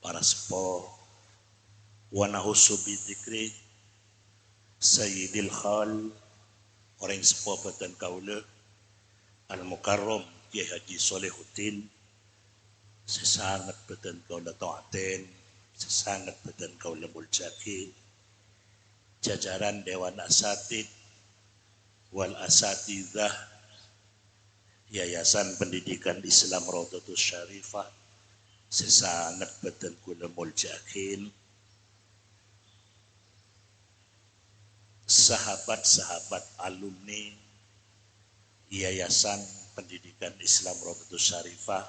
E: para sepuh, wa nahusu bidzikri sayyidil khal, orang sepuh badan kaula al-mukarram Kiai Haji Solehuddin, sesangat badan kaula taatin, sesangat badan kaula muljaki, jajaran Dewan Asatid wal Asatidzah Yayasan Pendidikan Islam Rawdatus Syarifah sesangat badan kula muljakin sahabat-sahabat alumni Yayasan Pendidikan Islam Rawdatus Syarifah,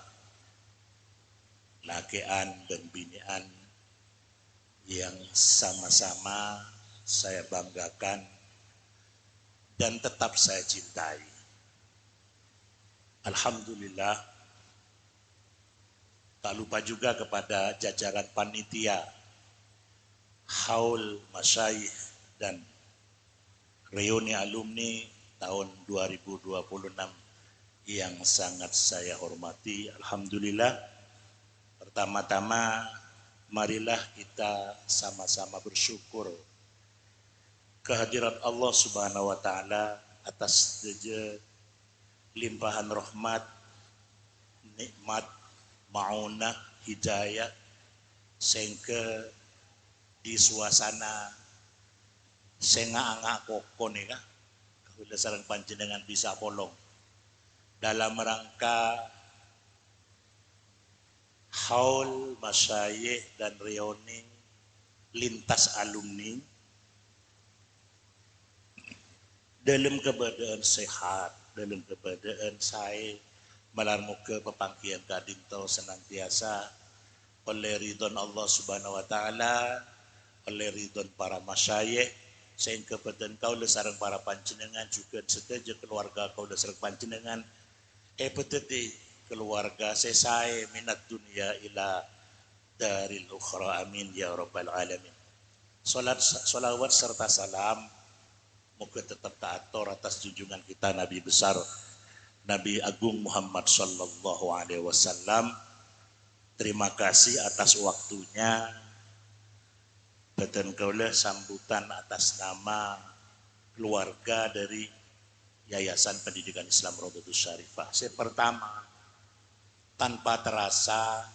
E: lakean dan binian yang sama-sama saya banggakan dan tetap saya cintai. Alhamdulillah, tak lupa juga kepada jajaran panitia, haul masyayikh dan reuni alumni tahun 2026 yang sangat saya hormati. Alhamdulillah, pertama-tama marilah kita sama-sama bersyukur kehadiran Allah Subhanahu wa taala atas limpahan rahmat, nikmat, maunah, hidayah sehingga di suasana senga-anga kokon ya, kaula sareng panjenengan bisa polong dalam rangka haul masyayikh dan reuni lintas alumni dalam keadaan sehat, dalam keadaan saya melarmuke pepangkian kadinto senantiasa oleh ridhon Allah Subhanahu wa taala, oleh ridhon para masyayikh sehingga badan kaula sareng para panjenengan juga setuju keluarga kaula sareng panjenengan beteti keluarga sesai minat dunia ila daril ukhra, amin ya rabbal alamin. Salawat serta salam moga tetap taatur atas junjungan kita Nabi besar Nabi Agung Muhammad sallallahu alaihi wasallam. Terima kasih atas waktunya. Badan kaula sambutan atas nama keluarga dari Yayasan Pendidikan Islam Rawdatus Syarifah. Pertama, tanpa terasa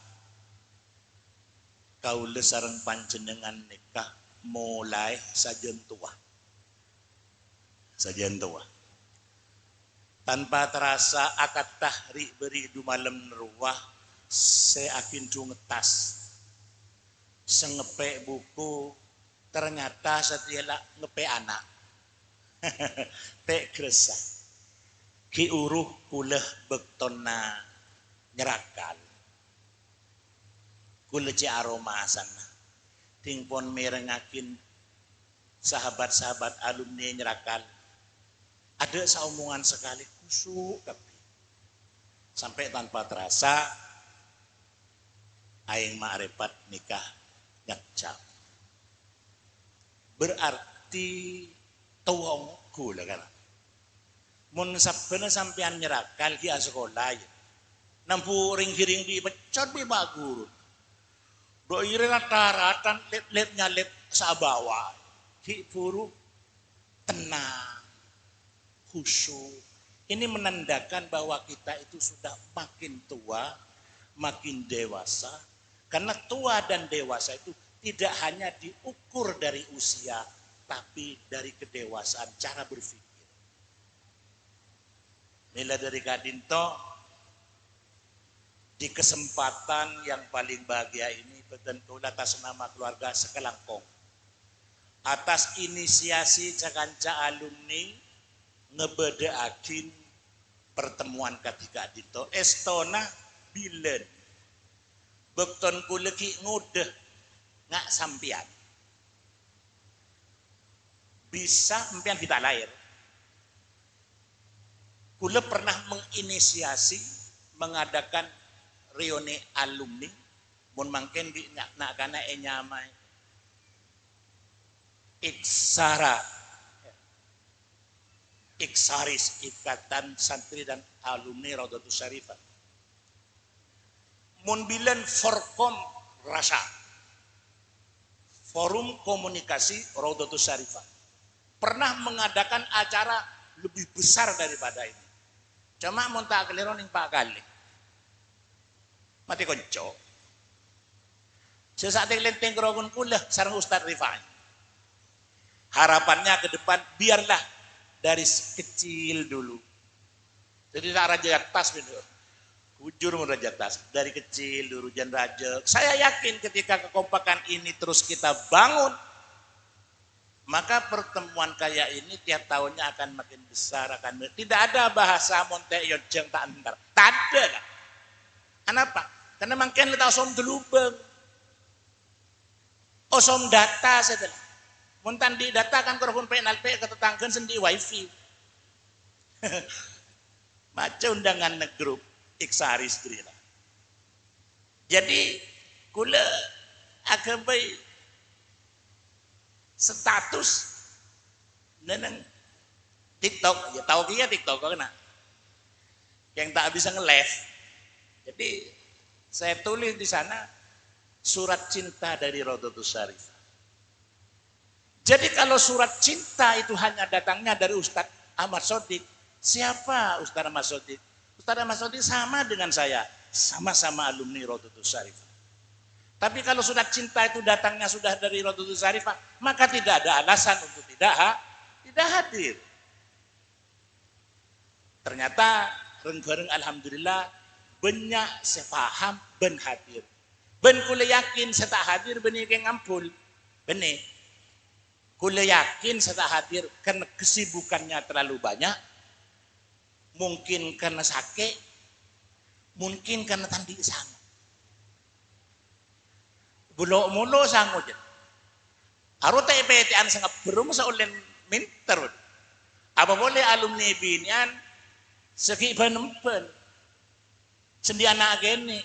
E: kaula sareng panjenengan nikah mulai sajen tua. Sajen tua. Tanpa terasa akad tahri beri du malam neruah seakin du ngetas. Sengepe buku ternyata setiala ngepe anak. Tek gresah ki uruh kuleh bektona nyerakal kuleh ci aroma sana tingpon merengakin sahabat-sahabat alumni nyerakal ada saomongan sekali kusuk tapi sampai tanpa terasa aing ma'rifat nikah nyakcap berarti tuwong kula kan. Mun sabena sampean nyerakal ki sekolah ya. Nampu ring-ring di pecot bi bagurun. Do ire rata-rata let nyalep sabawa. Ki puru tenang, khusyuk. Ini menandakan bahwa kita itu sudah makin tua, makin dewasa. Karena tua dan dewasa itu tidak hanya diukur dari usia, tapi dari kedewasaan cara berpikir. Nilai dari kadinto di kesempatan yang paling bahagia ini betentu atas nama keluarga Sekelangkong, atas inisiasi cakanca alumni ngebedeakin pertemuan ketiga dito estona bilen bekton kuleki ngudeh ngak sampian bisa empian kita lahir. Kula pernah menginisiasi mengadakan reuni alumni mun mangken di nak kana enyamai Iksaris Ikatan Santri dan Alumni Rawdatus Syarifah. Mun bilen Forkom Rasa Forum Komunikasi Rawdatus Syarifah pernah mengadakan acara lebih besar daripada ini. Cuma mun tak keliro ning Pak Kali. Mati konco. Sesaat lenteng kerogun kula sareng Ustaz Rifai. Harapannya ke depan biarlah dari kecil dulu. Jadi tak raja atas bener. Ujur Raja Tas dari kecil Durujan Raja. Saya yakin ketika kekompakan ini terus kita bangun, maka pertemuan kayak ini tiap tahunnya akan makin besar, tidak ada bahasa monte yojeng tak antar. Tak ada lah. Kenapa? Karena makin kita osom delubeng. Osom data setelah. Montan di data kan korupun penal pe ketetangkan sendi wifi. Macam undangan negrup iksari istri lah. Jadi kula akan baik status neneng TikTok, ya tahu kia TikTok kena yang tak bisa nge-live. Jadi saya tulis di sana surat cinta dari Rodotus Syarif. Jadi kalau surat cinta itu hanya datangnya dari Ustadz Ahmad Sodik, siapa Ustadz Ahmad Sodik? Ustadz Ahmad Sodik sama dengan saya, sama-sama alumni Rodotus Syarif. Tapi kalau surat cinta itu datangnya sudah dari Rodotus Syarif, maka tidak ada alasan untuk tidak hadir. Ternyata reng-reng alhamdulillah banyak saya paham ben hadir. Ben kula yakin saya tak hadir benih ke ngampul. Benih. Kula yakin saya tak hadir karena kesibukannya terlalu banyak. Mungkin karena sakit, mungkin karena tandi sang. Bulo-mulo sango jen. Aro ta ipetian sangat berum sa ulen minter. Apa boleh alumni binian segi penempen. Sendi anak gini.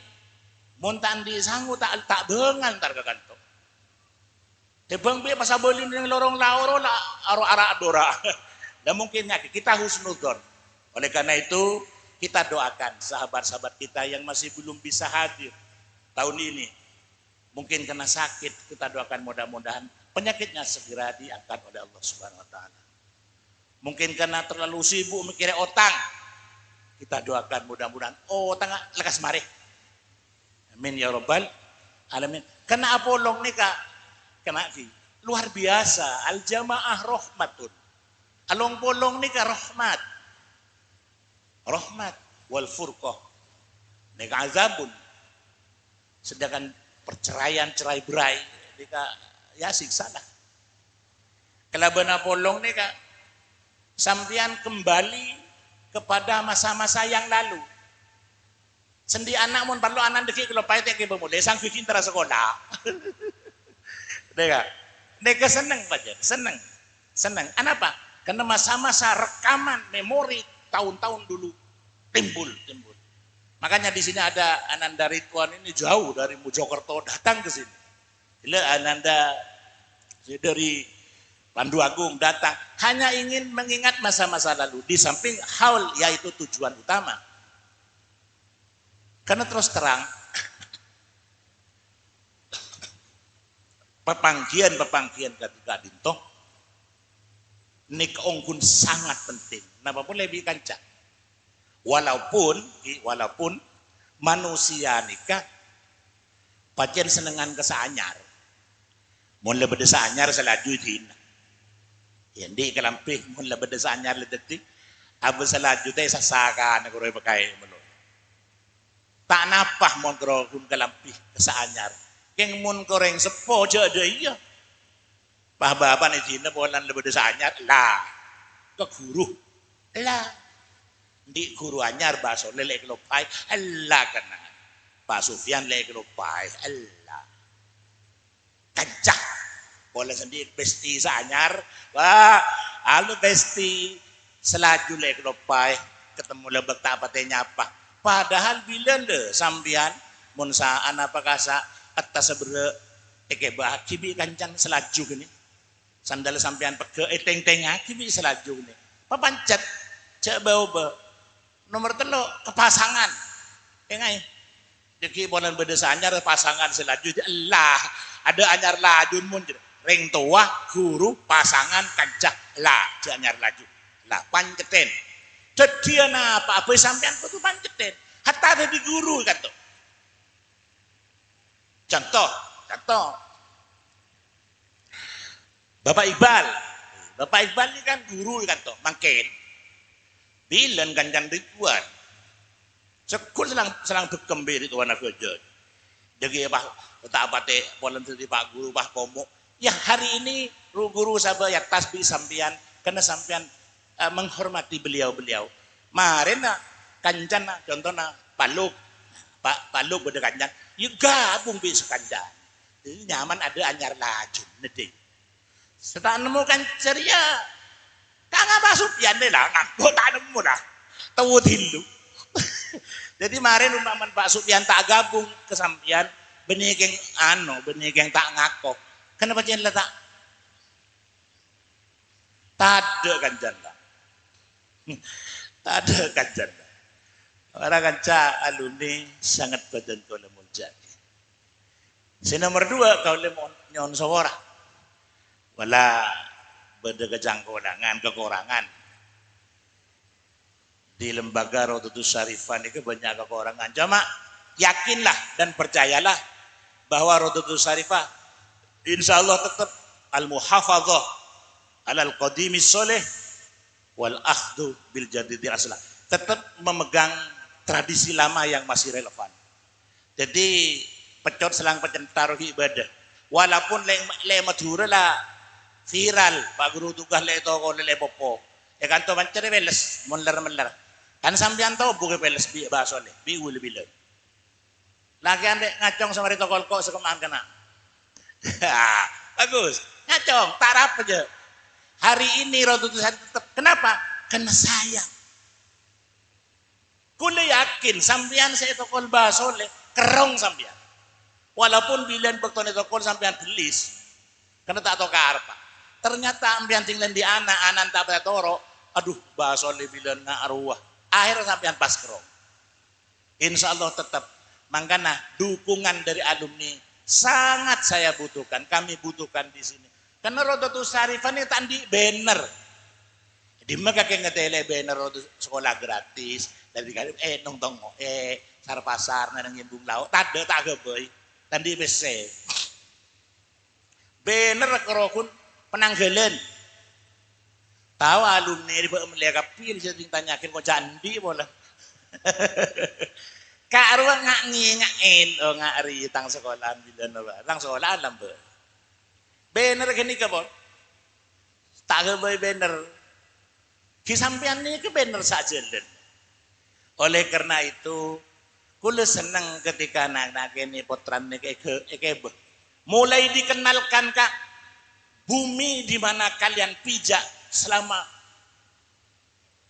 E: Montan di sango tak bengan tar kakanto. Tebang be pasabolin ng lorong lauro la aro ara adora. Dan mungkin kita husnudon. Oleh karena itu kita doakan sahabat-sahabat kita yang masih belum bisa hadir tahun ini. Mungkin karena sakit, kita doakan mudah-mudahan penyakitnya segera diangkat oleh Allah Subhanahu wa taala. Mungkin karena terlalu sibuk mikirnya otang, kita doakan mudah-mudahan otang lekas mari. Amin ya rabbal alamin. Kena apolong nih Kak, kena luar biasa, al jamaah rahmatun. Along polong nih Kak rahmat. Rahmat wal furqah. Nek azabun. Sedangkan perceraian cerai berai nika ya siksa lah. Kelabana polong nih Kak, sampian kembali kepada masa-masa yang lalu. Sendi anak mun perlu anak deki kalau pahit yang kebemulai sang bikin terasa sekolah. Deka, deka seneng aja, seneng. Kenapa? Karena masa-masa rekaman memori tahun-tahun dulu timbul. Makanya di sini ada Ananda Ridwan ini jauh dari Mojokerto datang ke sini. Bila Ananda dari Pandu Agung datang hanya ingin mengingat masa-masa lalu di samping haul yaitu tujuan utama. Karena terus terang pepanggian ketika dintoh nik ongkun sangat penting. Napa pun lebih kancak. Walaupun manusia nikah pancen senengan kesaanyar. Mun lebih desa anyar selaju din. Hindi kalampih mun lebih desa anyar ledetik abu selaju teh sasaka negoro pakai melo. Tak napah mun kun kalampih kesaanyar. Keng mun koreng sepo jada iya. Pah-bapan idina polan lebih desa anyar lah. Ke guru lah. Di guru anyar baso lelek lopai Allah kena. Pak Sufyan lelek lopai Allah. Kancak boleh sendiri besti sanyar. Wah, alu besti selaju lelek lopai ketemu lebek tak patenya apa. Padahal bila le sambian munsaan apa kasa atas sebera bah kibi kancang selaju gini. Sandal sampean pege teng-teng kibi selaju gini. Papancet cek bau-bau. Nomor telu kepasangan. Engai. Deki bolan bedesa anyar pasangan selaju Allah. Ada anyar lajun mun ring tua guru pasangan kancah lah anyar laju. Lah panceten. Jadian apa sampean kudu panceten. Hatta ada di guru kan tuh. Contoh. Bapak Iqbal ini kan guru kan tuh, mangken. Bilen ganjan Ridwan. Sekul selang bekembir itu anak kerja. Jadi apa tak apa teh polen di Pak Guru Pak Komo. Ya hari ini guru sabah ya tasbih sampian karena sampian menghormati beliau-beliau. Maren kancan contohnya Pak Luk beda kancan. Ya gabung bisa kancan. Nyaman ada anyar laju nanti. Setelah nemu kan ceria. Kang Abah Sufyan deh lah, ngaku tak nemu dah. Tahu hindu. Jadi kemarin umpaman Pak Sufyan tak gabung ke sampian, benih yang tak ngakok. Kenapa jangan letak? Tade kan janda. Tade kan janda. Orang kanca alumni sangat badan kau jadi. Si nomor 2 kau lemon nyon sawara. Wala beda kejangkolangan, kekurangan. Di lembaga Rodotus Syarifah ini banyak kekurangan. Cuma yakinlah dan percayalah bahwa Rodotus Syarifah insya Allah tetap al-muhafadzah alal qadimi soleh wal akhdu bil jadidi aslah. Tetap memegang tradisi lama yang masih relevan. Jadi pecot selang taruh ibadah. Walaupun le madhura lah viral, Pak Guru tugas le toko le popo. Ya kan to mencari peles, meler. Kan sampean tahu bukan peles bi bahasa le, bi ul bilen. Lagi ande ngacong sama rito kolko sekemaan kena. Bagus, ngacong, tarap aja. Hari ini Rodotus tetap. Kenapa? Karena sayang. Kule yakin sampean saya tokol bahasa le, kerong sampean. Walaupun bilen bekton tokol sampean belis, karena tak tahu karpa. Ternyata ambian tinggal di anak tak pada toro, aduh bahasa bilang na arwah. Akhir sampean pas kerong. Insya Allah tetap. Makanya dukungan dari alumni sangat saya butuhkan. Kami butuhkan di sini. Karena Rodotus Syarifah ini tadi banner. Di mereka kayak ngetele banner Rodotus sekolah gratis. Dari kali nongtong sarpasar nang nyembung laut. Tade tak geboy. Tadi bese. Banner kerokun penanggalan. Tahu alumni di bawah melihat kapil saya tanyakin kok candi boleh. Kak Arwah ngain ngari tang sekolahan bilan apa? Tang sekolahan lambe. Banner gini ke bon? Tak geboy banner. Kisampian ini ke banner saja dan. Oleh karena itu, kula senang ketika anak-anak ini potran ini kayak mulai dikenalkan Kak. Bumi di mana kalian pijak selama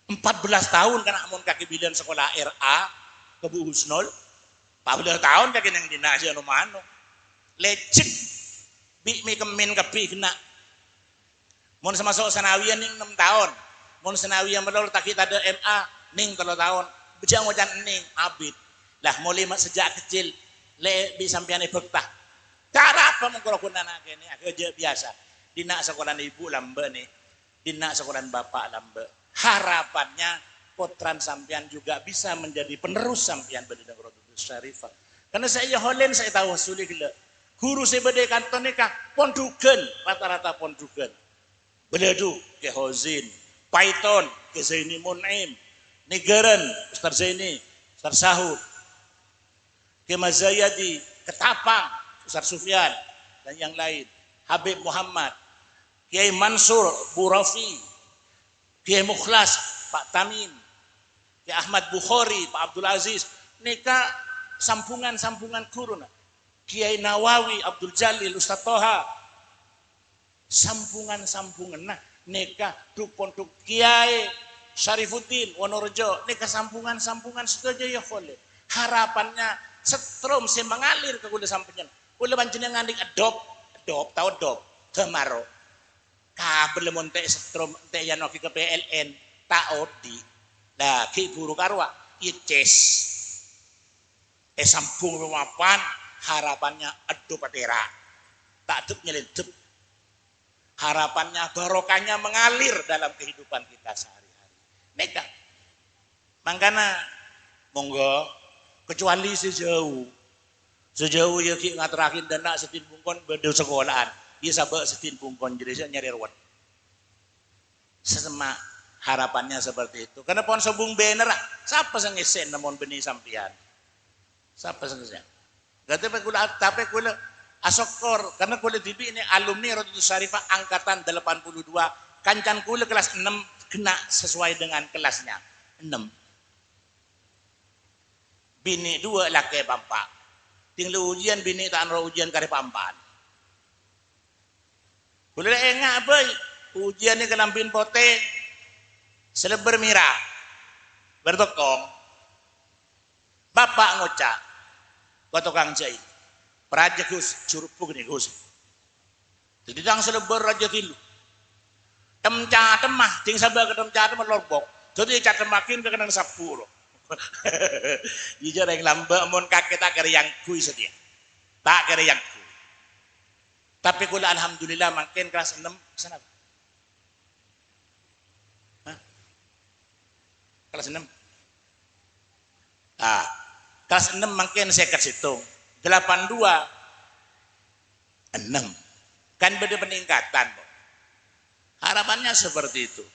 E: 14 tahun kan amun kaki bilan sekolah RA ke Bu Husnul 14 tahun kaki nang dina aja no mano lecek bi mi kemin kapi kena mun semasuk sanawian ning 6 tahun mun sanawian melol tak kita ada MA ning 3 tahun bejang wajan ning abid lah mulai sejak kecil le bi sampean ibektah cara apa mengkurokun anak ini aja biasa dina sekolah ibu lambe nih, dina sekolah bapak lambe. Harapannya potran sampean juga bisa menjadi penerus sampean berdiri Rodotus Syarifah. Karena saya holen saya tahu sulit gila. Guru saya berdiri kantor nikah pondukan rata-rata pondukan. Beledu ke Hozin, Python ke Zaini Munaim, Nigeran Ustaz Zaini, Ustaz Sahud, ke Mazayadi, Ketapang Ustaz Sufyan dan yang lain. Habib Muhammad, Kiai Mansur, Bu Rafi, Kiai Mukhlas, Pak Tamim, Kiai Ahmad Bukhari, Pak Abdul Aziz, nikah sampungan guru. Kiai Nawawi, Abdul Jalil, Ustaz Toha, sampungan. Nah, nikah duk Kiai Syarifuddin, Wonorejo, nikah sampungan setuju ya boleh. Harapannya setrum saya mengalir ke kuda sampungan. Kuda panjenengan dik adop kemaro. Kabel monte setrum te yanoki ke PLN taodi. Lah ki buru karwa ices. Sampung rumapan harapannya adu patera. Tak aduk nyelidep. Harapannya barokahnya mengalir dalam kehidupan kita sehari-hari. Neka. Mangkana monggo kecuali sejauh ya ki ngaterakin dana setin bungkon beda sekolahan. Ia sabak setin bungkon jadi saya nyari ruwet. Sesema Harapannya seperti itu. Karena pohon sobung bener, siapa yang ngisen namun benih sampian? Siapa yang ngisen? Tapi kula asokor karena kula dibi ini alumni Rodatus Syarifah angkatan 82. Kancan kula kelas 6 kena sesuai dengan kelasnya. 6. Bini 2 laki bampak. Tinggal ujian bini tak ada ujian kari pampaan. Kula enggak boy. Ujian ni kelampin pote. Seleber mira. Bertokong. Bapak ngocak. Kau tukang jahit. Praja Gus, curupuk ni Gus. Jadi tang selebar raja tilu. Temca temah, ting sabar ke temca temah lorbok. Jadi cak temakin ke kenang sapuro. Jujur yang lambak mon kakek tak kira yang kui setia. Tak kira yang kui. Tapi kula alhamdulillah makin kelas 6 sana. Hah? Kelas 6. Ah, kelas 6 makin saya kasih hitung. 82 6 kan beda peningkatan. Harapannya seperti itu.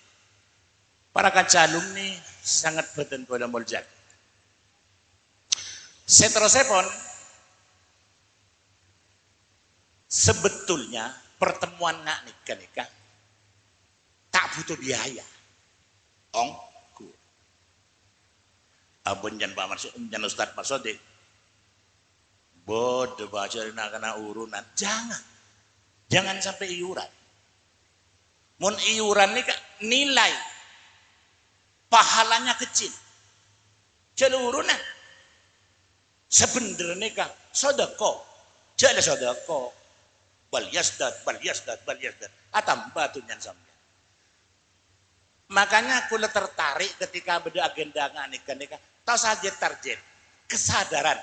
E: Para kaca alumni sangat bertentu dalam muljak. Seterusepon sebetulnya pertemuan nak nikah tak butuh biaya. Ongkur. Abun jan Pak Marsud, jan Ustaz Marsudi. Bodoh baca kena urunan. Jangan sampai iuran. Mun iuran ini nilai pahalanya kecil. Jadi urunan. Sebenarnya kah sodako. Jadi sodako. Bal yasdad. Atambah tunyan sampai. Makanya aku tertarik ketika beda agenda nikah. Tahu saja target. Kesadaran.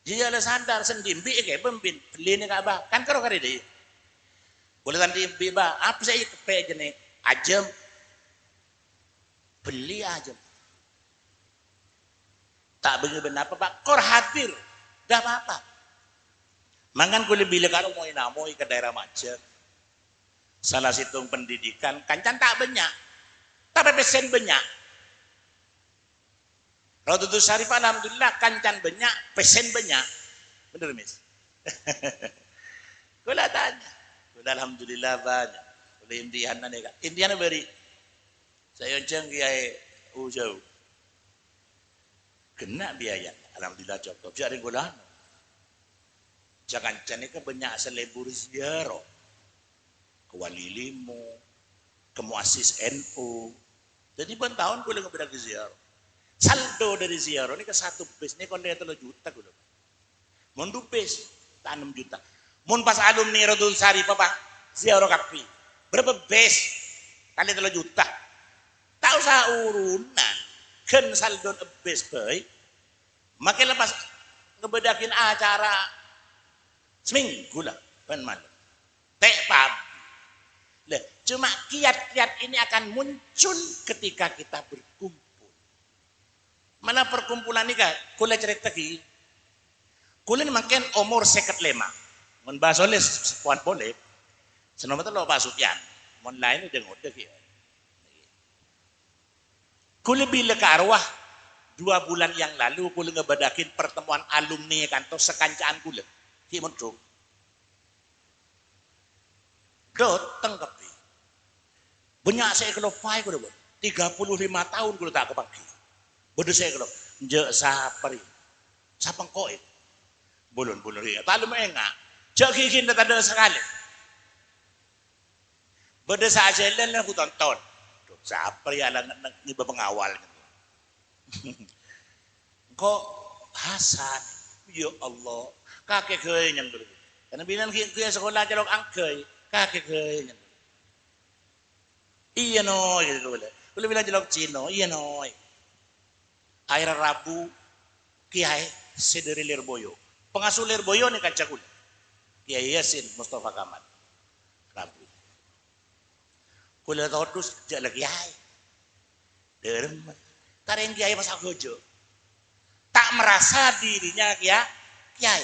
E: Jika ada sadar sendiri, kayak pembin beli ni kak kan karo kari deh. Boleh tadi biba, apa saya kepe aja nih, ajem beli ajem. Tak benar apa pak, kor hadir, dah apa. Mangan kulit bila karo mau inamoi ke daerah macet. Salah situng pendidikan, kancan tak banyak, tapi pesen banyak. Rodatus Syarifah alhamdulillah kancan banyak, pesen banyak. Bener mis? Kula tanya. Kula alhamdulillah banyak. Kula imtihan nih kak. Imtihan beri. Saya ceng kiai ujau. Kena biaya. Alhamdulillah cukup. Jadi kula jangan cani ke banyak selebur ziarah. Ke wali limu, ke muasis NU. Jadi ban tahun kula ngebedak ziarah. Saldo dari ziarah ini ke 1 base ini kon dia 3 juta kulo. Mun 2 base tak 6 juta. Mun pas alumni Rodatus Syarifah Pak ziarah kapi. Berapa base? Kali 3 juta. Tak usah urunan. Kan saldo base baik. Makin lepas ngebedakin acara seminggu lah kan malam. Tek pab. Lah, cuma kiat-kiat ini akan muncul ketika kita berkumpul. Mana perkumpulan ini kak? Kula cerita lagi. Kula ini makin umur 55. Mun bahas oleh sepuan boleh. Senama tu lo Pak Sufyan. Mun lain udah ngoda kia. Kula bila ke arwah 2 bulan yang lalu kula ngebadakin pertemuan alumni kantor sekancaan kula. Ki mun truk. Datang kapi. Banyak saya kalau pai kula buat. 35 tahun kula tak kepaki. Bodoh saya kalau je sapari, sapang koi, bulun ya, tak lumayan enggak, cak kikin tak ada sekali. Bodoh saja jalan aku tonton, sapari ala ni pengawal gitu. Kok Hasan, ya Allah, kakek kaya yang dulu. Karena bilang kaya sekolah jalok angkai, kakek kaya yang dulu. Iya no, gitu boleh. Boleh bilang jalok Cino, iya no. Air Rabu Kiai Sederi Lirboyo. Pengasuh Lirboyo nih kaca kula. Kiai Yasin Mustafa Kamal. Rabu. Kula terus jalan Kiai. Derem. Kareng Kiai masa gojo. Tak merasa dirinya Kiai.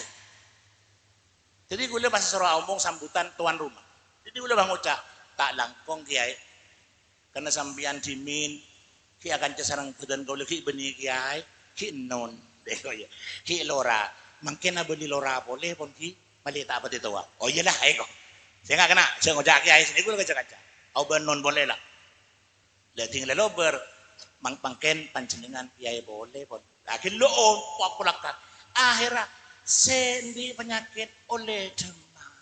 E: Jadi kula masih suruh omong sambutan tuan rumah. Jadi kula bang ucap tak langkong Kiai. karena sampean dimin ki akan sareng badan kau lagi beni kiai ki non deh kau ya ki lora mungkin beni lora boleh pun ki malita apa itu oh iyalah ayo saya nggak kena saya ngojak kiai sini gue ngajak aja au non boleh lah tinggal lober mangken panjenengan kiai boleh pun akhir lo aku lakukan akhirnya sendi penyakit oleh demam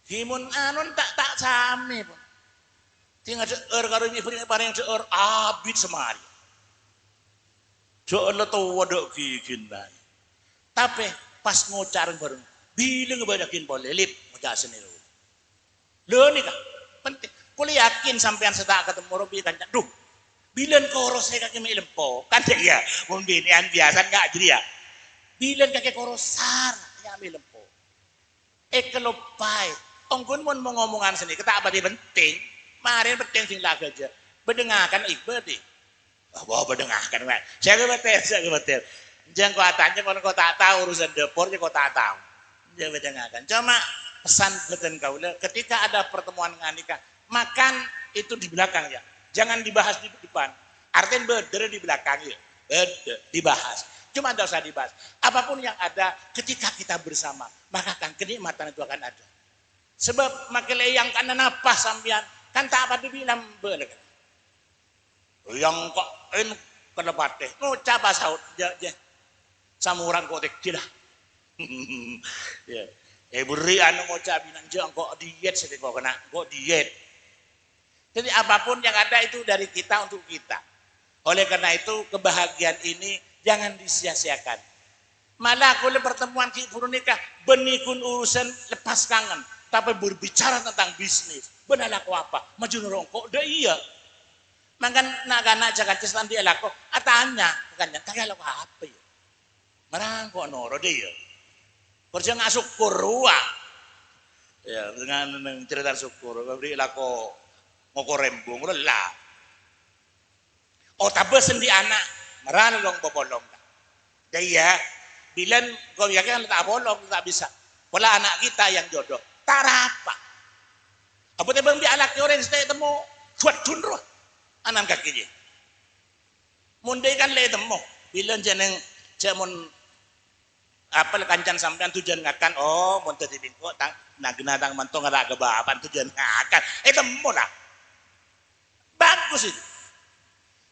E: himun anon tak sami pun tinggal seer karo ini bareng seer abid semari. Jo lo tau wadok gigin lah. Tapi pas ngocareng bareng bila ngebadakin boleh lip ngojak seni lo nih kah penting. Kuli yakin sampean setak ketemu Robi kan duh bilen koros saya kaki lempo kan ya mungkin yang biasa nggak jadi ya bilen kaki korosar ya lempo kelopai ongkun mun mau ngomongan seni ketak apa penting Marin penting sing laga aja. Bedengakan ibadah. Wah, bedengakan wae. Saya kebetel. Jangan kau tanya kalau kau tak tahu urusan dapur, kau tak tahu. Jangan bedengakan. Cuma pesan beten kau ketika ada pertemuan dengan nikah, makan itu di belakang ya. Jangan dibahas di depan. Artinya berdiri di belakang ya. Dibahas. Cuma tidak usah dibahas. Apapun yang ada ketika kita bersama, maka kan kenikmatan itu akan ada. Sebab makin yang karena napas sampean kan tak apa dibilang boleh yang kok ini kena pateh ngucap saut je samurang kok tidak ya beri anu ngucap bilang jangan kok diet sedih kok kena kok diet jadi apapun yang ada itu dari kita untuk kita oleh karena itu kebahagiaan ini jangan disia-siakan malah kalau pertemuan ki nikah benikun urusan lepas kangen tapi berbicara tentang bisnis benar laku apa maju ngerongkok dah iya makan nak jaga cis nanti laku atanya kan tak laku apa ya merangkok noro deh ya kerja nggak syukur ruang ya dengan cerita syukur beri laku ngoko rembung lelah oh tapi sendi anak merang long bobolong dah iya bilen kau yakin tak bolong tak bisa pola anak kita yang jodoh tarapa apa teh bang bialak orang stay temu kuat tunro anan kakinya munde kan le temu bilen jeneng jamun apel kancan sampean tujuan ngakan oh mun tadi bingko tang nagna tang mantong ada kebapan tujuan ngakan temu lah bagus itu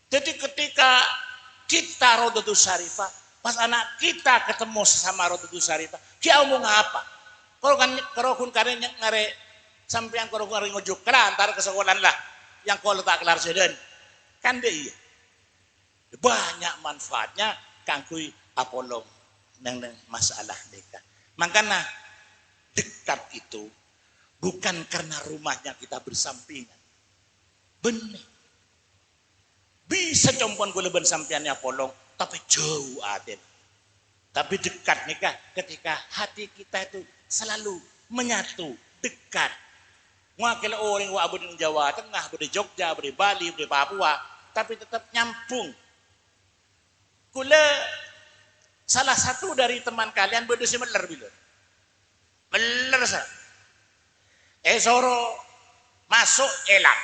E: jadi ketika kita Rodatus Syarifah pas anak kita ketemu sesama Rodatus Syarifah dia omong apa kalau kun karen yang ngare sampean kalau ngare ngujuk kera antar ke sekolah lah yang kalau tak kelar seden kan deh iya banyak manfaatnya kangkui apolong neng masalah dekat makanya dekat itu bukan karena rumahnya kita bersampingan benar bisa compon gue leban sampeannya polong tapi jauh aden tapi dekat nikah ketika hati kita itu selalu menyatu dekat wakil orang wa abdi Jawa Tengah abdi Jogja abdi Bali abdi Papua tapi tetap nyambung kula salah satu dari teman kalian berdua meler bila meler sa soro masuk elang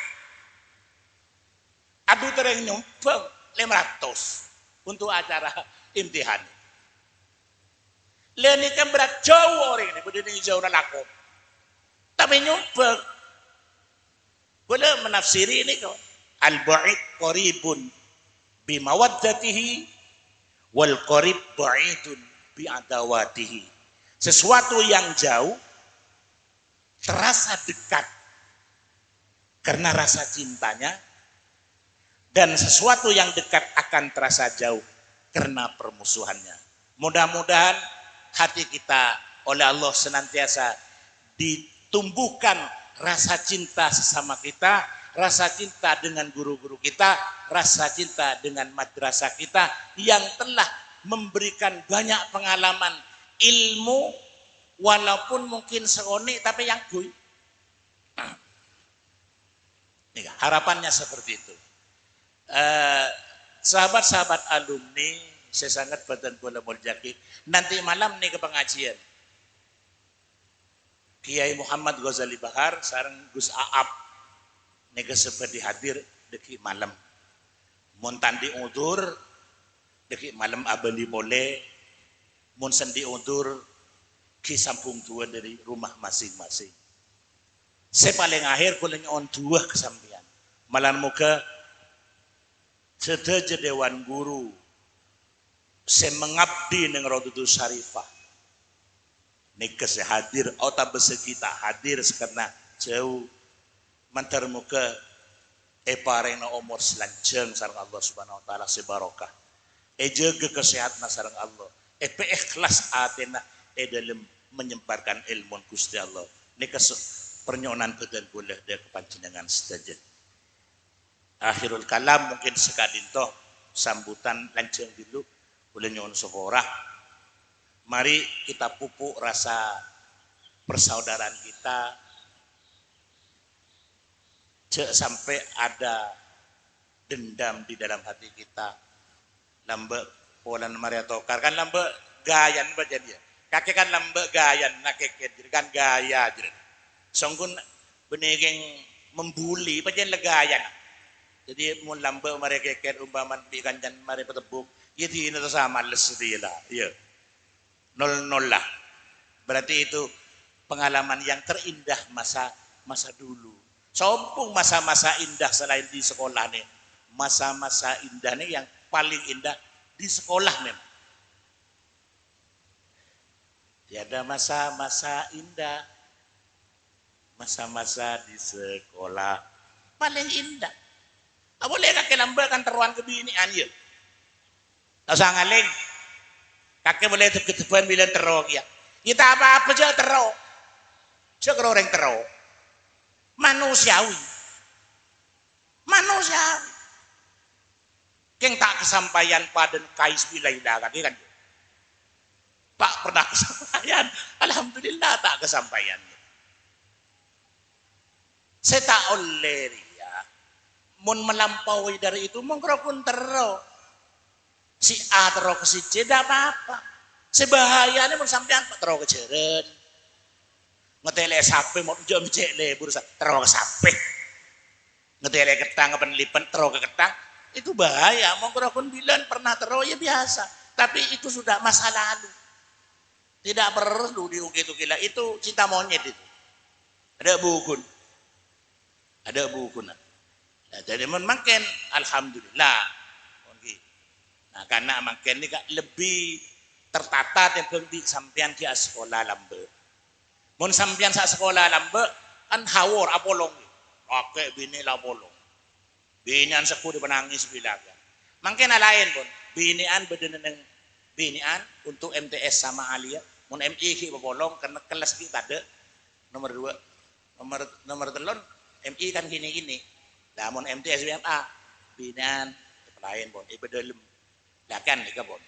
E: aduh tereng nyumpeng 500 untuk acara imtihan Leni kan berat jauh orang ini, berdiri jauh laku. Tapi nyumpeng, boleh menafsiri ini kok. Al-ba'id qaribun bimawaddatihi wal qarib ba'idun bi'adawatihi. Sesuatu yang jauh terasa dekat karena rasa cintanya dan sesuatu yang dekat akan terasa jauh karena permusuhannya. Mudah-mudahan hati kita oleh Allah senantiasa ditumbuhkan rasa cinta sesama kita, rasa cinta dengan guru-guru kita, rasa cinta dengan madrasah kita yang telah memberikan banyak pengalaman ilmu walaupun mungkin seonik tapi yang kui. Harapannya seperti itu. Sahabat-sahabat alumni saya sangat badan bola muljaki nanti malam nih ke pengajian Kiai Muhammad Ghazali Bahar sareng Gus Aab nega seperti hadir deki malam. Mun tandi udur deki malam abali boleh. Mun sendi udur ki sampung tua dari rumah masing-masing. Saya paling akhir kuling on dua kesampian. Malan muka sedaja dewan guru. Saya mengabdi neng Rodudu Syarifah. Nika saya hadir, otak besi kita hadir sekarang jauh mantar muka parena umur selanjang sarang Allah Subhanahu Wa Taala sebarokah. Jaga kesehatan sarang Allah. Ikhlas atena dalam menyebarkan ilmu Gusti Allah. Nika pernyonan dan boleh dia kepanjenengan sedaja. Akhirul kalam mungkin sekadintoh sambutan lanceng dulu boleh nyon sekorah. Mari kita pupuk rasa persaudaraan kita sampai ada dendam di dalam hati kita. Lambe polan Maria Tokar kan lambe gayan baca dia. Kakek kan lambe gayan nakeket kan gaya jadi. Songkun benegeng membuli pajen legayan. Jadi mun lambe mari keket umpaman bi kanjan mari petebuk. Jadi ini sama les dia lah. Ya. 0-0 lah. Berarti itu pengalaman yang terindah masa dulu. Sompung masa-masa indah selain di sekolah nih. Masa-masa indah nih yang paling indah di sekolah memang. Tiada masa-masa indah. Masa-masa di sekolah paling indah. Boleh kakek lambat kan teruan kebinian ya. Tak usah ngaling. Kakek boleh ketepuan bilang teruk ya. Kita apa-apa aja teruk. Siapa orang teruk? Manusiawi. Manusiawi. Keng tak kesampaian pada kais bilailah kaki kan. Tak pernah kesampaian. Alhamdulillah tak kesampaian. Saya tak oleh dia. Mun melampaui dari itu mengkerokun teruk. Si A teruk ke si C tidak apa-apa. Sebahayanya mun sampean teruk ke jeren. Ngetele sape mau jam cek lebur teruk ke sape. Ngetele ketang penlipen teruk ke ketang. Itu bahaya. Mengkerokun bilan pernah teruk ya biasa. Tapi itu sudah masa lalu. Tidak perlu diukit-ukit lah. Itu cinta monyet itu. Ada buku. Ada buku. Nah, jadi makin alhamdulillah. Nah, karena makin ini lebih tertata dan di sampian di sekolah lambe. Mun sampian sa sekolah lambe kan hawor apolong. Oke bini lah polong. Binian seku dipenangis bilaga. Makin lain pun. Binian bedeneng binian untuk MTS sama Alia. Mun MI ki polong karena kelas kita ada nomor 2. Nomor 3 MI kan gini-gini. Lah mun MTS BMA binian lain pun bedelem. Lakan nika bon.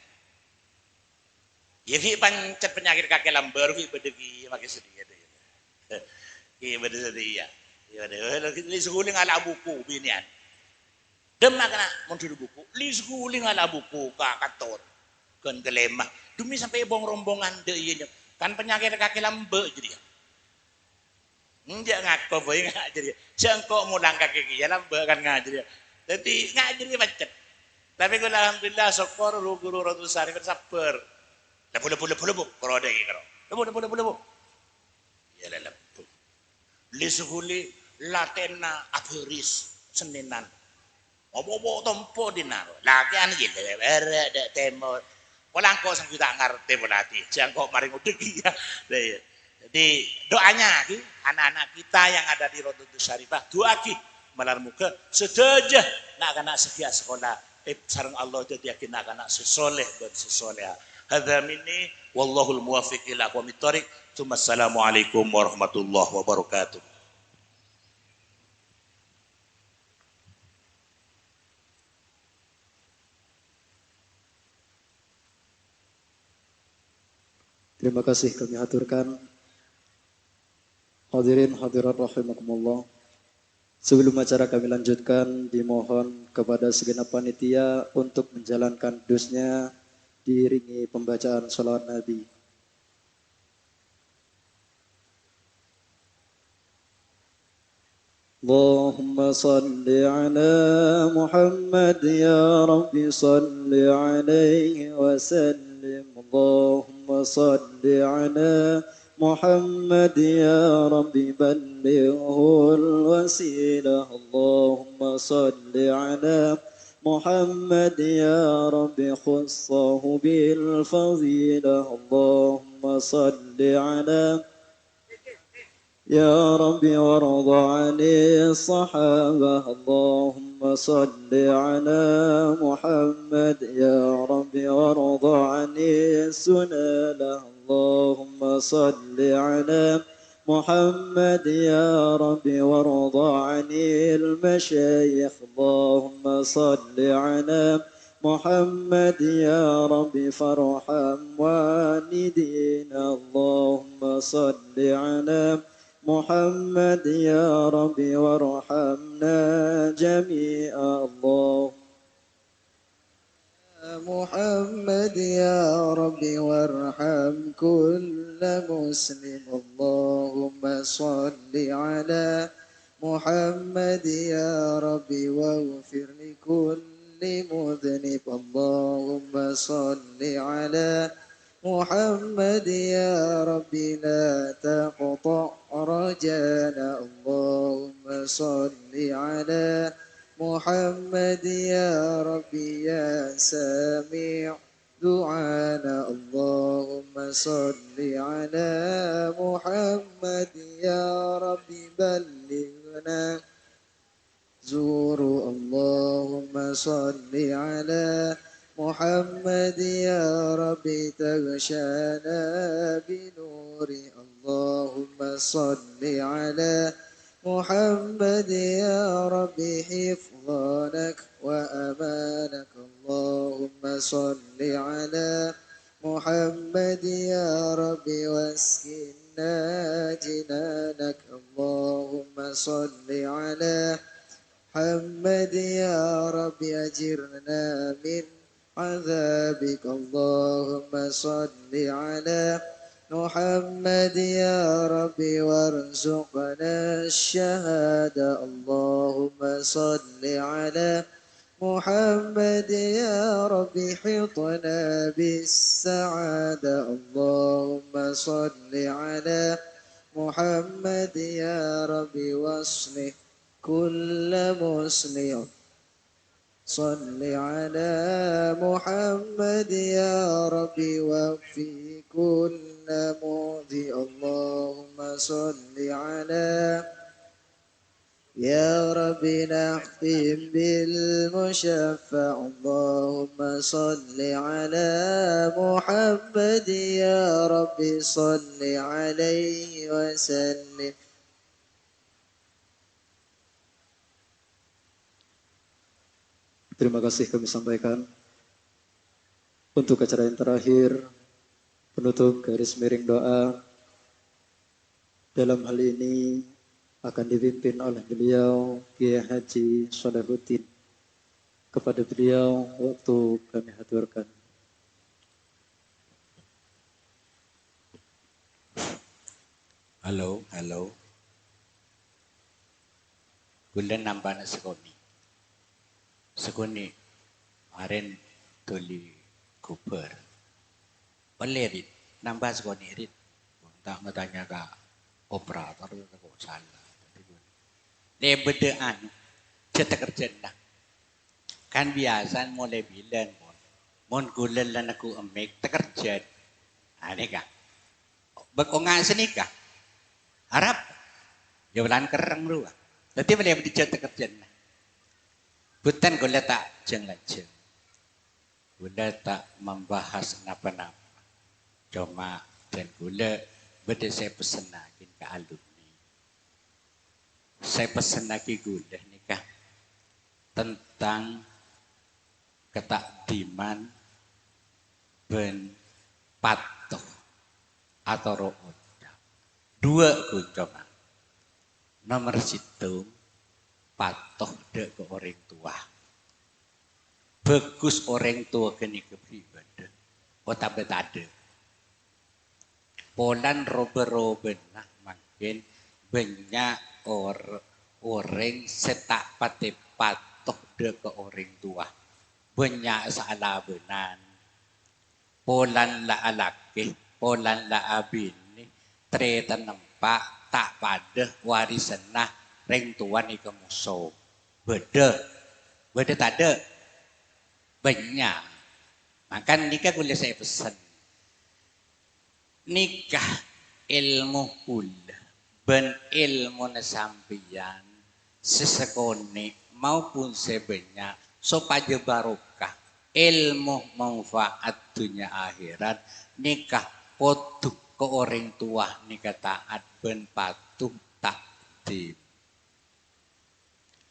E: Ya ki pancet penyakit kaki lamber ki bedegi makin sedih ada. Ki bede sedih ya. Ya ada li suguling ala buku binian. Dem nak kena mun sudah buku, li suguling ala buku ka kantor. Kan kelemah. Demi sampai bong rombongan de ieu kan penyakit kaki lambe jadi. Enggak ngaku boy ngak jadi. Sengkok mulang kaki ki lambe kan ngajari. Dadi ngajari pancet. Tapi kalau alhamdulillah syukur guru Rodudu Syarifah sabar. Lepu kalau ada gitu. Lepu. Ya lepu. Lisuhuli latena aperis seninan. Opo tompo dinaro. Lagi ane gitu. Ada temor. Walang kau sang kita ngerti berarti. Jangan kau mari ngudegi ya. Jadi doanya ki anak-anak kita yang ada di Rodudu Syarifah doa ki malar muka sedaja nak kena sedia sekolah. Sarang Allah jadi yakin anak sesoleh dan sesoleha. Hadza minni wallahul muwaffiq ila aqwamit thoriq. Assalamualaikum warahmatullahi wabarakatuh.
A: Terima kasih kami haturkan. Hadirin hadirat rahimakumullah. Sebelum acara kami lanjutkan, dimohon kepada segenap panitia untuk menjalankan dusnya diiringi pembacaan sholawat Nabi. اللهم صل على محمد يا رب صل عليه وسلم اللهم صل على محمد يا رب بلغه الوسيلة اللهم صل على محمد يا رب خصه بالفضيلة اللهم صل على يا رب وارض عن الصحابة اللهم صل على محمد يا رب وارض عن السنة اللهم صل على محمد يا رب وارض عن المشايخ اللهم صل على محمد يا رب فارحم والدينا اللهم صل على محمد يا رب وارحمنا جميعا الله
C: محمد يا رب وارحم كل مسلم اللهم صل على محمد يا رب واغفر لكل مذنب اللهم صل على محمد يا رب لا تقطع رجانا اللهم صل على محمد يا ربي يا سامع دعانا اللهم صل على محمد يا ربي بلغنا زور اللهم صل على محمد يا ربي تغشانا بنور اللهم صل على محمد يا ربي حفظانك وأمانك اللهم صل على محمد يا ربي واسكننا جنانك اللهم صل على محمد يا ربي أجرنا من عذابك اللهم صل على محمد يا ربي وارزقنا الشهادة اللهم صل على محمد يا ربي حطنا بالسعادة اللهم صل على محمد يا ربي واصلح كل مسلم صل على محمد يا ربي وفي كل مؤذي اللهم صل على يا ربي نختم بالمشفع اللهم صل على محمد يا ربي صل عليه وسلم.
A: Terima kasih kami sampaikan. Untuk acara yang terakhir, penutup garis miring doa dalam hal ini akan dipimpin oleh beliau Kiai Haji Sholahuddin. Kepada beliau waktu kami haturkan.
B: Halo, halo. Gula nambah na sekoni. Sekoni, kemarin tuli Cooper. Boleh rit, nambah sekoni rit. Tak mau tanya ke operator kok salah. Dia bedaan, cetak kerja dah. Kan biasa mulai bilan mon gula lan aku emek tekerja. Ada kah? Bekongan sini kah? Harap jawalan kerang ruah. Nanti boleh dicetak kerja. Bukan gula tak jeng lajeng. Gula tak membahas apa-apa. Cuma dan gula beda saya pesan lagi ke alumni. Saya pesan lagi gula nikah tentang ketakdiman ben patuh atau ro'oda. Dua kunjungan. Nomor situ patuh dek ke orang tua. Bagus orang tua kini kepribadian. Oh tapi tak ada. Polan robe-robe nah makin banyak orang setak pati patuh de ke orang tua. Banyak salah benan. Polan la alaki, polan la abini, tretan nempak tak pada warisan nah reng tuan ni kemuso. Beda tak ada. Banyak. Maka nikah boleh saya pesan. Nikah ilmu pula. Ben ilmu nasampian. Sesekone maupun sebanyak. Supaya barokah. Ilmu manfaat dunia akhirat. Nikah potuh ke orang tua. Nikah taat ben patuh takdim.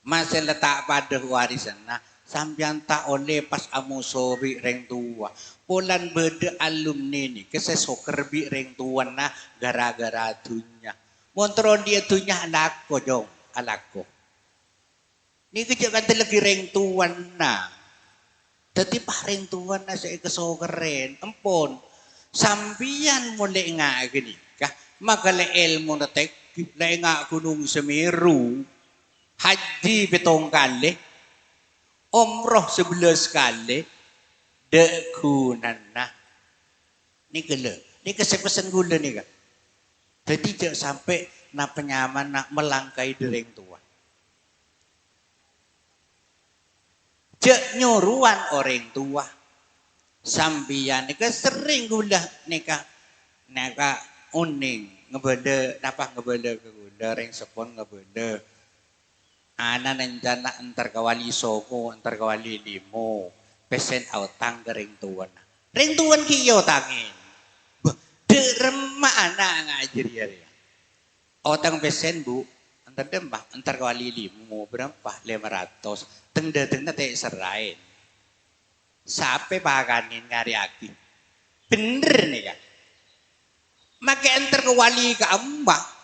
B: Masih letak pada warisan nah. Sambian tak oleh pas amusobi reng tua. Polan beda alumni ni kesesoker bi reng tuan nah gara-gara dunia. Montron dia dunia alako dong, alako. Ni kejakan lagi reng tuan nah. Tetapi pak reng tuan nah saya kesokeren, empon. Sambian mulai ngak gini kah? Maka le ilmu natek, le ngak gunung Semeru, haji betong kali. Umroh 11 kali dek gunana ni gele ni kesepesan gula ni kan jadi jangan sampai nak penyaman nak melangkai dereng tua cek nyuruan orang tua sambian ni sering gula neka uning ngebede napa ngebede ke gula reng sepon ngebede ana nanjana antar kawali soko antar kawali limo pesen autang ke ring tuan kiyo tangin de remah anak ngajar ya autang pesen bu antar dembah antar kawali limo berapa 500 tenda teh serain sampai paganin ngari aki bener nih kan make antar kawali ke ambah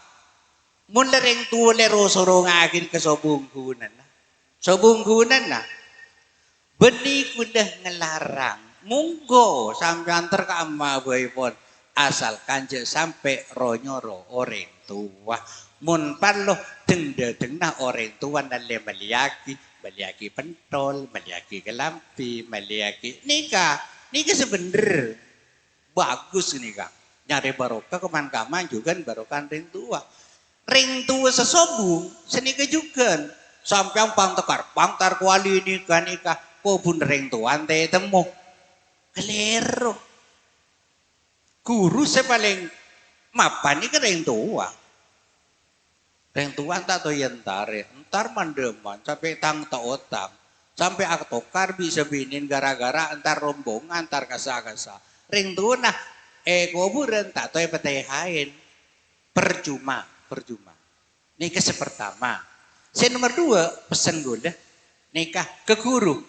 B: mun lereng tua lero sorong akin ke sobunggunan na benih kudah ngelarang munggo sampai antar ke amma boypon asal kanje sampai ronyoro orang tua mun parlo deng orang tua nalle meliaki pentol meliaki kelampi meliaki nikah sebener bagus nikah nyari barokah keman-kaman juga barokah ring tua ring tua sesobung seni kejukan sampai pangtar kuali nikah kau pun ring tua ante temu kelero guru sepaling mapan ni ke ring tua tak to entar mandeman sampai tang tak otang sampai aktokar bisa binin gara-gara antar rombongan antar kasa ring tua nah kuburan tak to petehain percuma. Nikah sepertama. Saya nomor 2 pesan gue nikah ke guru.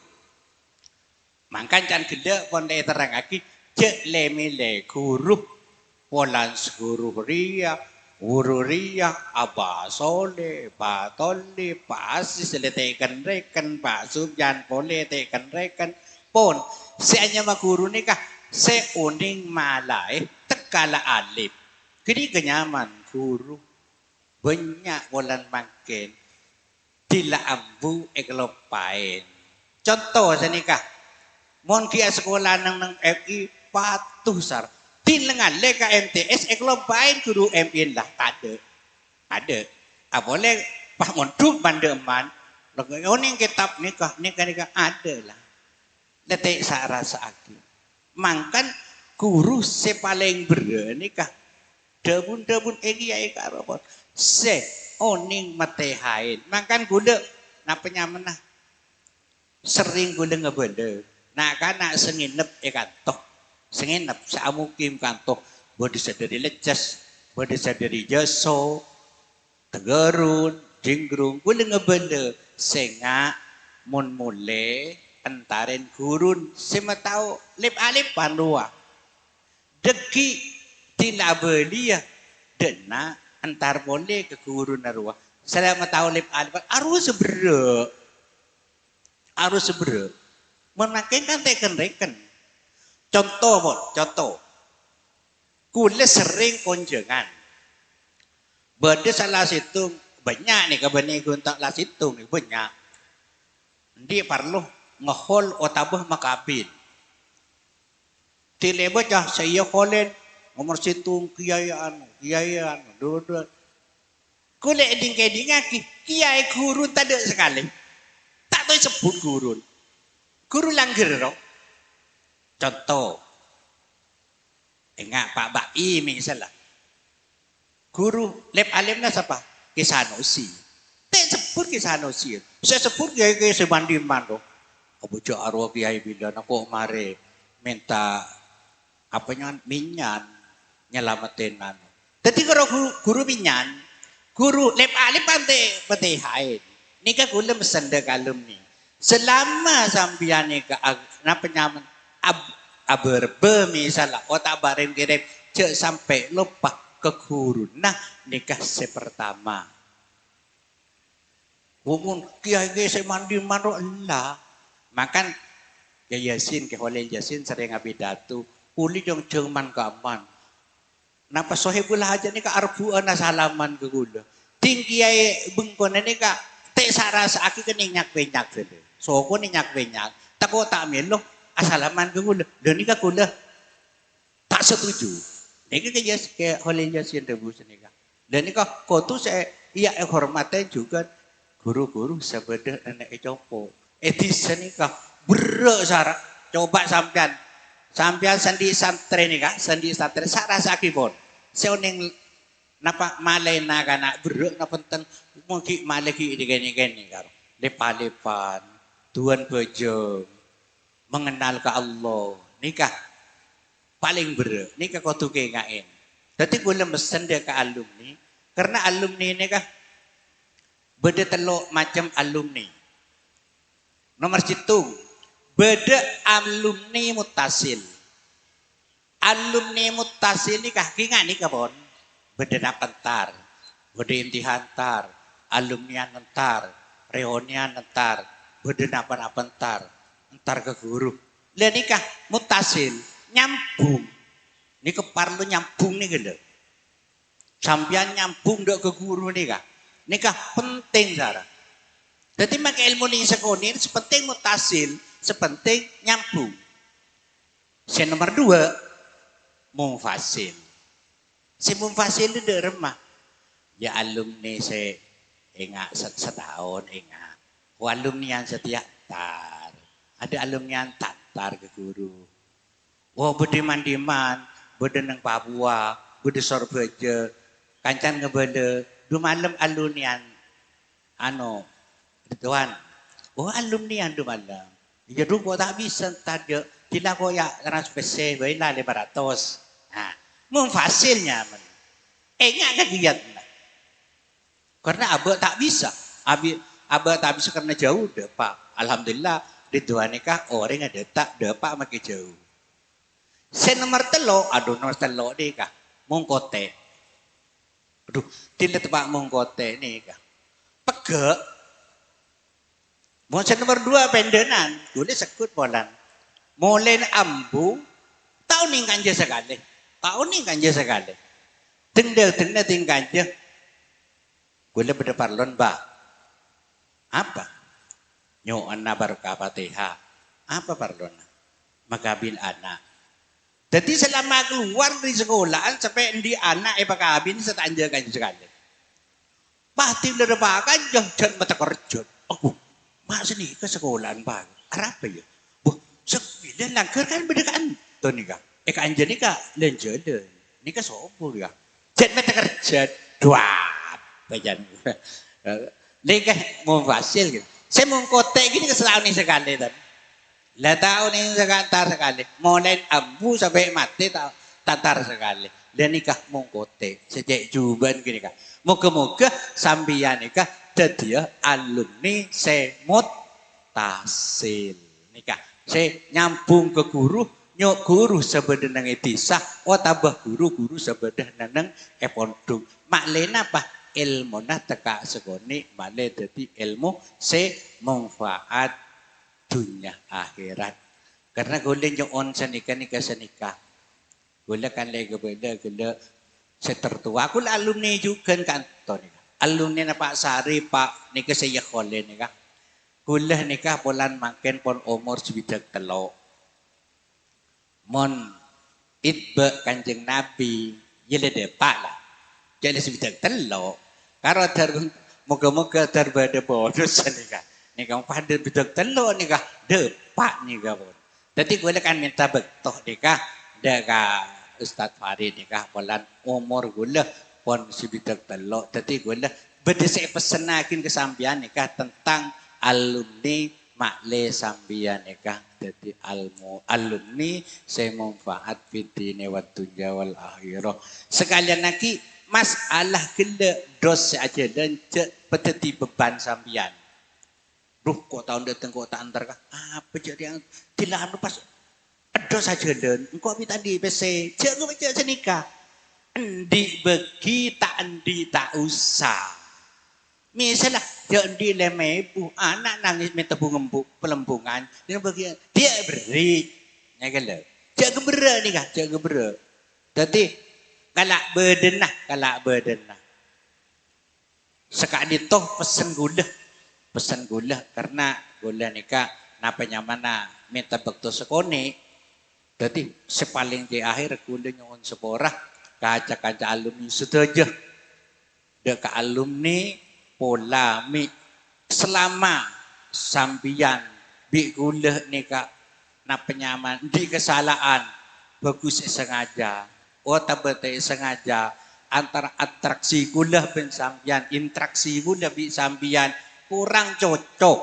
B: Mangkan can gede pondai terang lagi cek lemile guru polan guru ria Abah Soleh, Pak Toli, Pak Asis letekan rekan, Pak Subjan pole tekan rekan pon. Seanya mah guru nikah seuning malai tekala alif. Jadi kenyaman guru banyak bulan makin tila ambu eklopain contoh senikah mon kia sekolah nang FI patuh sar tilengan leka MTS eklopain guru MIN lah ada boleh pak monduk bandeman oning kitab nikah ada lah letek sarasa aki mangkan guru sepaling berani kah debun ya karobot se oning matehain makan gula na penyamanah sering gula ngebede nak kana senginep kantoh senginep saamukim kantoh bodi sadari leces bodi sadari jaso tegerun jinggrung gula ngebede senga mun mule antaren gurun sematau lip alip pandua deki tina belia dena antar boleh ke guru narua selama tahu lip alif arus sebre memakai kan teken reken contoh kule sering konjengan bade salah situ banyak nih kabani guntak lah situng nih banyak. Dia perlu ngehol otabah makabin. Tileba cah saya holen nomor situng kiaian, dua. Kule eding kiai guru tak ada sekali. Tak tahu sebut guru. Guru langgar roh. Contoh. Enggak Pak Bai misalnya. Guru lep alimnya siapa? Kisanosi. Tak sebut Kisanosi. Saya sebut kiai semandiman roh. Abu arwah kiai bilang aku mare minta apanya minyan nyelamatin anu. Tapi kalau guru minyan, guru lep alim pantai haid. Nika gula mesenda kalum ni. Selama sambian nika napa nyaman aberbe misalnya otak bareng kirim cek sampai lupa ke guru. Nah nikah sepertama. Wumun kiai saya mandi maro Allah. Makan ke Yasin ke Holil Yasin sering abidatu. Uli yang jerman kaman. Napa sohibul aja ni ka arbuan na salaman ke gula. Tinggi ay bengkon ni ka te saras aki keninyak benyak sede. So ko ninyak benyak. Tako tak melo asalaman ke gula. Dan ni ka gula tak setuju. Ni ka yes ke Holil Yasin debus ni ka. Dan ni ka kotu saya iya hormatnya juga guru-guru sebedah anak copo. Edison ni ka berak sarak. Coba sampean sandi santri ni kak, sandi santri sarasa kibon. Seoning napa malay na kana beruk na penting mungkin malaki di gini karo. Lepa-lepan, tuan bejo, mengenal ke Allah. Nikah paling beruk. Nikah kau tuke ngain. Jadi gula mesen dia ke alumni, karena alumni ini kah beda telok macam alumni. Nomor situ beda alumni mutasil. Alumni mutasil ni kaki ngani kabon. Beda pentar. Beda intihan tar. Alumni nentar. Reunian nentar. Beda napa entar. Entar ke guru. Lihat nikah mutasil. Nyambung. Ini keparlu nyambung nih gede. Sampian nyambung dok ke guru nih kah. Nikah penting Sarah. Jadi maka ilmu ini sekolah sepenting mutasil, sepenting nyambung. Si nomor 2, mumfasil. Si mumfasil itu remah. Ya alumni saya enggak setahun enggak. Alumni yang setiap tar. Ada alumni yang tar ke guru. Wah bede mandiman, bede neng Papua, bede Sorbeja, kancan ngebede. 2 malam alumni yang Tuan, alumni yang 2 malam. Ya dulu tak bisa tadi. Tidak kau ya transpese, baiklah 500. Nah, memfasilnya. Enggak kegiatan. Karena abah tak bisa. Abah tak bisa karena jauh deh Pak. Alhamdulillah di dua nikah orang ada tak dapat makin jauh. Saya nomor telok, nomor telok ni kah, mongkote. Aduh, tidak tempat mongkote ni kah, pegak. Mau nomor 2 pendenan, boleh sekut bolan. Mulai ambu, tahu nih kanja sekali. Tendel ting kanja. Boleh berdeparlon bah. Apa? Nyoan na barokah Fatihah. Apa parlon? Magabin anak. Jadi selama keluar dari sekolahan sampai di anak pagabin sa tanja kanja sekali. Pati larabakan jangan mata kerja. Aku masih nih ke sekolahan bang. Apa ya? Wah, sebilan langkar kan berdekaan. Tuh nih kak. Kanja nih kak lenjada. Nih kak sopo ya. Jangan mata kerja. Dua. Bayan. Nih kak mau fasil gitu. Saya mau kotek gini keselauan nih sekali tadi. Lah tahun ini sekantar sekali. Mulai ambu sampai mati tatar sekali. Dan nikah mau kotek. Sejak juban gini kak. Moga-moga sambian nikah jadi alumni semut tasil. Nikah. Saya nyambung ke guru. Nyok guru sebedah nang etisah. Tambah guru sebedah nang epondung. Maklena apa? Ilmu nah teka segoni. Maklena jadi ilmu semanfaat dunia akhirat. Karena goleng yung on senikah. Goleng kan lagi beda gila setertua. Aku alumni juga kantor. alumni na Pak Sari Pak nika saya khole nika kulah nika polan makin pon umur sebidak telo mon itbe kanjeng Nabi yele de Pak lah jadi sebidak telo karo moga-moga terbada bonus nika pada bidak telo nika de Pak nika pon jadi gue kan minta bektoh nika deka Ustadz Farid nika polan umur gue pon sebidak telo jadi gue beda saya pesenakin ke sambian nikah tentang alumni makle sambian nikah jadi alumni saya manfaat fitine wa dunya wal akhirah sekalian lagi masalah gele dos aja dan peteti beban sambian duh kok tahun datang kok tak antar kah apa jadi yang tidak pas dos aja dan engkau minta di PC jangan baca senikah endi begi tak endi tak usah misalnya dia lemebu anak nangis minta bunga pelembungan dia bagian dia beri ya kan dia gebera nih kah dia gebera jadi kalak bedenah sekali toh pesan gula karena gula nikah napa nyamana minta bekto sekone jadi sepaling di akhir gula nyuwun seporah kaca alumni setuju dek alumni pola mi selama sambian bi guleh nika na penyaman di kesalahan bagus sengaja tabete sengaja antara atraksi guleh ben sambian interaksi guleh bi sambian kurang cocok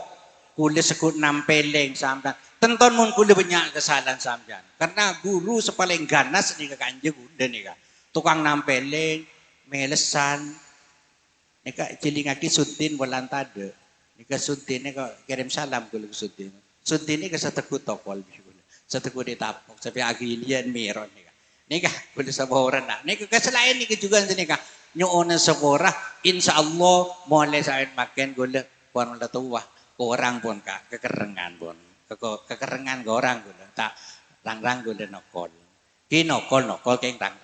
B: guleh sekut nampeleng sambian tenton mun guleh banyak kesalahan sambian karena guru sepaling ganas nika kanje guleh nika tukang nampeleng melesan nika cilingaki suntin bolan tade nika suntin nika kirim salam kulo suntin suntin nika sateku tokol sateku ditapok sampai agilian miron nika kulo saboran nak nika keselain nika juga nika nyuona sekolah insyaallah mulai saen makin kulo pon la tuwah orang pun kak kekerengan pun kekerengan ke orang kulo tak rang kulo nokol ki nokol keng rang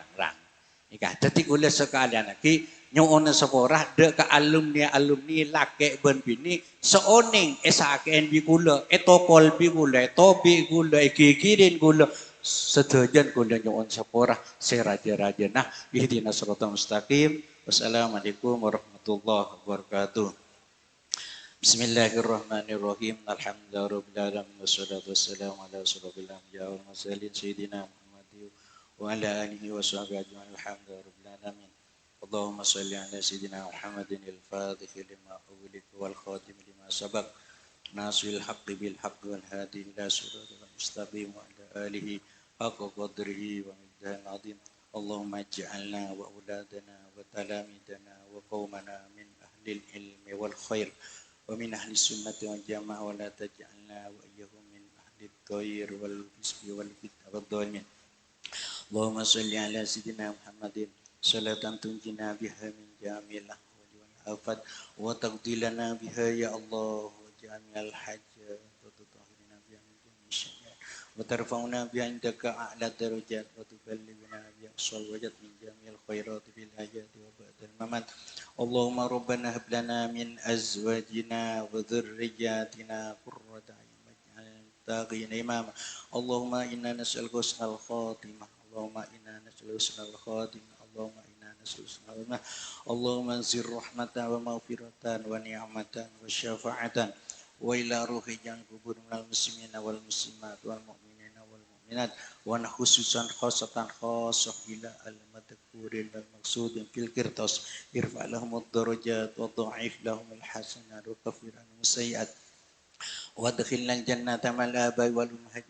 B: nika dadi kulo sekalian lagi nyuona sekolah dek ke alumni laki ben bini seoning esaken bi kula etokol bi kula tobi kula gigirin kula sedajan kula nyuon sekolah seraja nah ihdinas siratal mustaqim wassalamualaikum warahmatullahi wabarakatuh Bismillahirrahmanirrahim alhamdulillahirabbil alamin wassalatu wassalamu ala asyrofil anbiya'i wal mursalin sayyidina Muhammadin wa ala alihi washabbihi ajma'in alhamdulillahirabbil alamin اللهم صل على سيدنا محمد الفاتح لما أغلق والخاتم لما سبق ناصر الحق بالحق والهادي إلى صراط المستقيم وعلى آله حق قدره ومقداره العظيم اللهم اجعلنا وأولادنا وتلاميذنا وقومنا من أهل العلم والخير ومن أهل السنة والجماعة ولا تجعلنا وإياهم من أهل الضير والفسق والفتنة والظالمين اللهم صل على سيدنا محمد صلاة تنجينا بها من جميع الأهوال والآفات وتقضي لنا بها يا الله وجميع الحاجات وتطهرنا بها من جميع الشرور وترفعنا بها عندك أعلى الدرجات وتبلغنا بها أقصى الوجد من جميع الخيرات في الحياة وبعد الممات اللهم ربنا هب لنا من أزواجنا وذرياتنا قرة أعين واجعلنا للمتقين إماما اللهم إنا نسألك حسن الخاتمة اللهم إنا نسألك حسن الخاتمة اللهم إنا نسألك اللهم انزل رحمة ومغفرة ونعمة وشفاعة وإلى روح جان قبور من المسلمين والمسلمات والمؤمنين والمؤمنات ونخصوصا خاصة إلى المذكورين والمقصود في القرطاس ارفع لهم الدرجات وضاعف لهم الحسنات وكفر عنهم السيئات وادخلنا الجنة مع الآباء والأمهات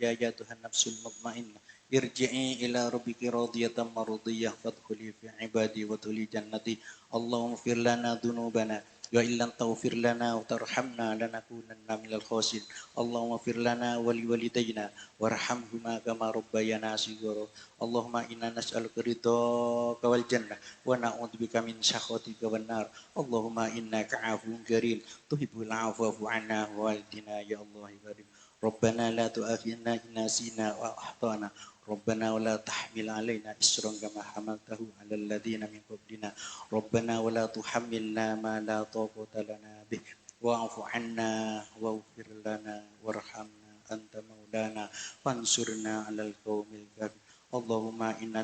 B: النفس المطمئنة ارجعي إلى ربك راضية مرضية فادخلي في عبادي وادخلي جنتي اللهم اغفر لنا ذنوبنا وإن لم تغفر لنا وترحمنا لنكونن من الخاسرين اللهم اغفر لنا ولوالدينا وارحمهما كما ربيانا صغارا اللهم إنا نسألك رضاك والجنة ونعوذ بك من سخطك والنار اللهم إنك عفو كريم تحب العفو فاعف عنا ووالدنا يا الله كريم ربنا لا تؤاخذنا إن نسينا وأخطأنا ربنا ولا تحمل علينا إسرا كما حملته على الذين من قبلنا ربنا ولا تحملنا ما لا طاقة لنا به واعف عنا واغفر لنا وارحمنا أنت مولانا فانصرنا على القوم الكافرين اللهم إنا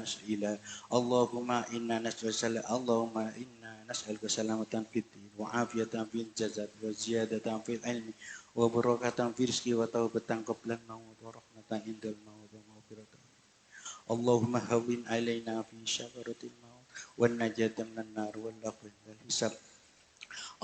B: نسألك سلامة في الدين وعافية في الجسد وزيادة في العلم وبركة في الرزق وتوبة قبل الموت ورحمة عند الموت ومغفرة اللهم هون علينا في شجرة الموت والنجاة من النار والعفو والحساب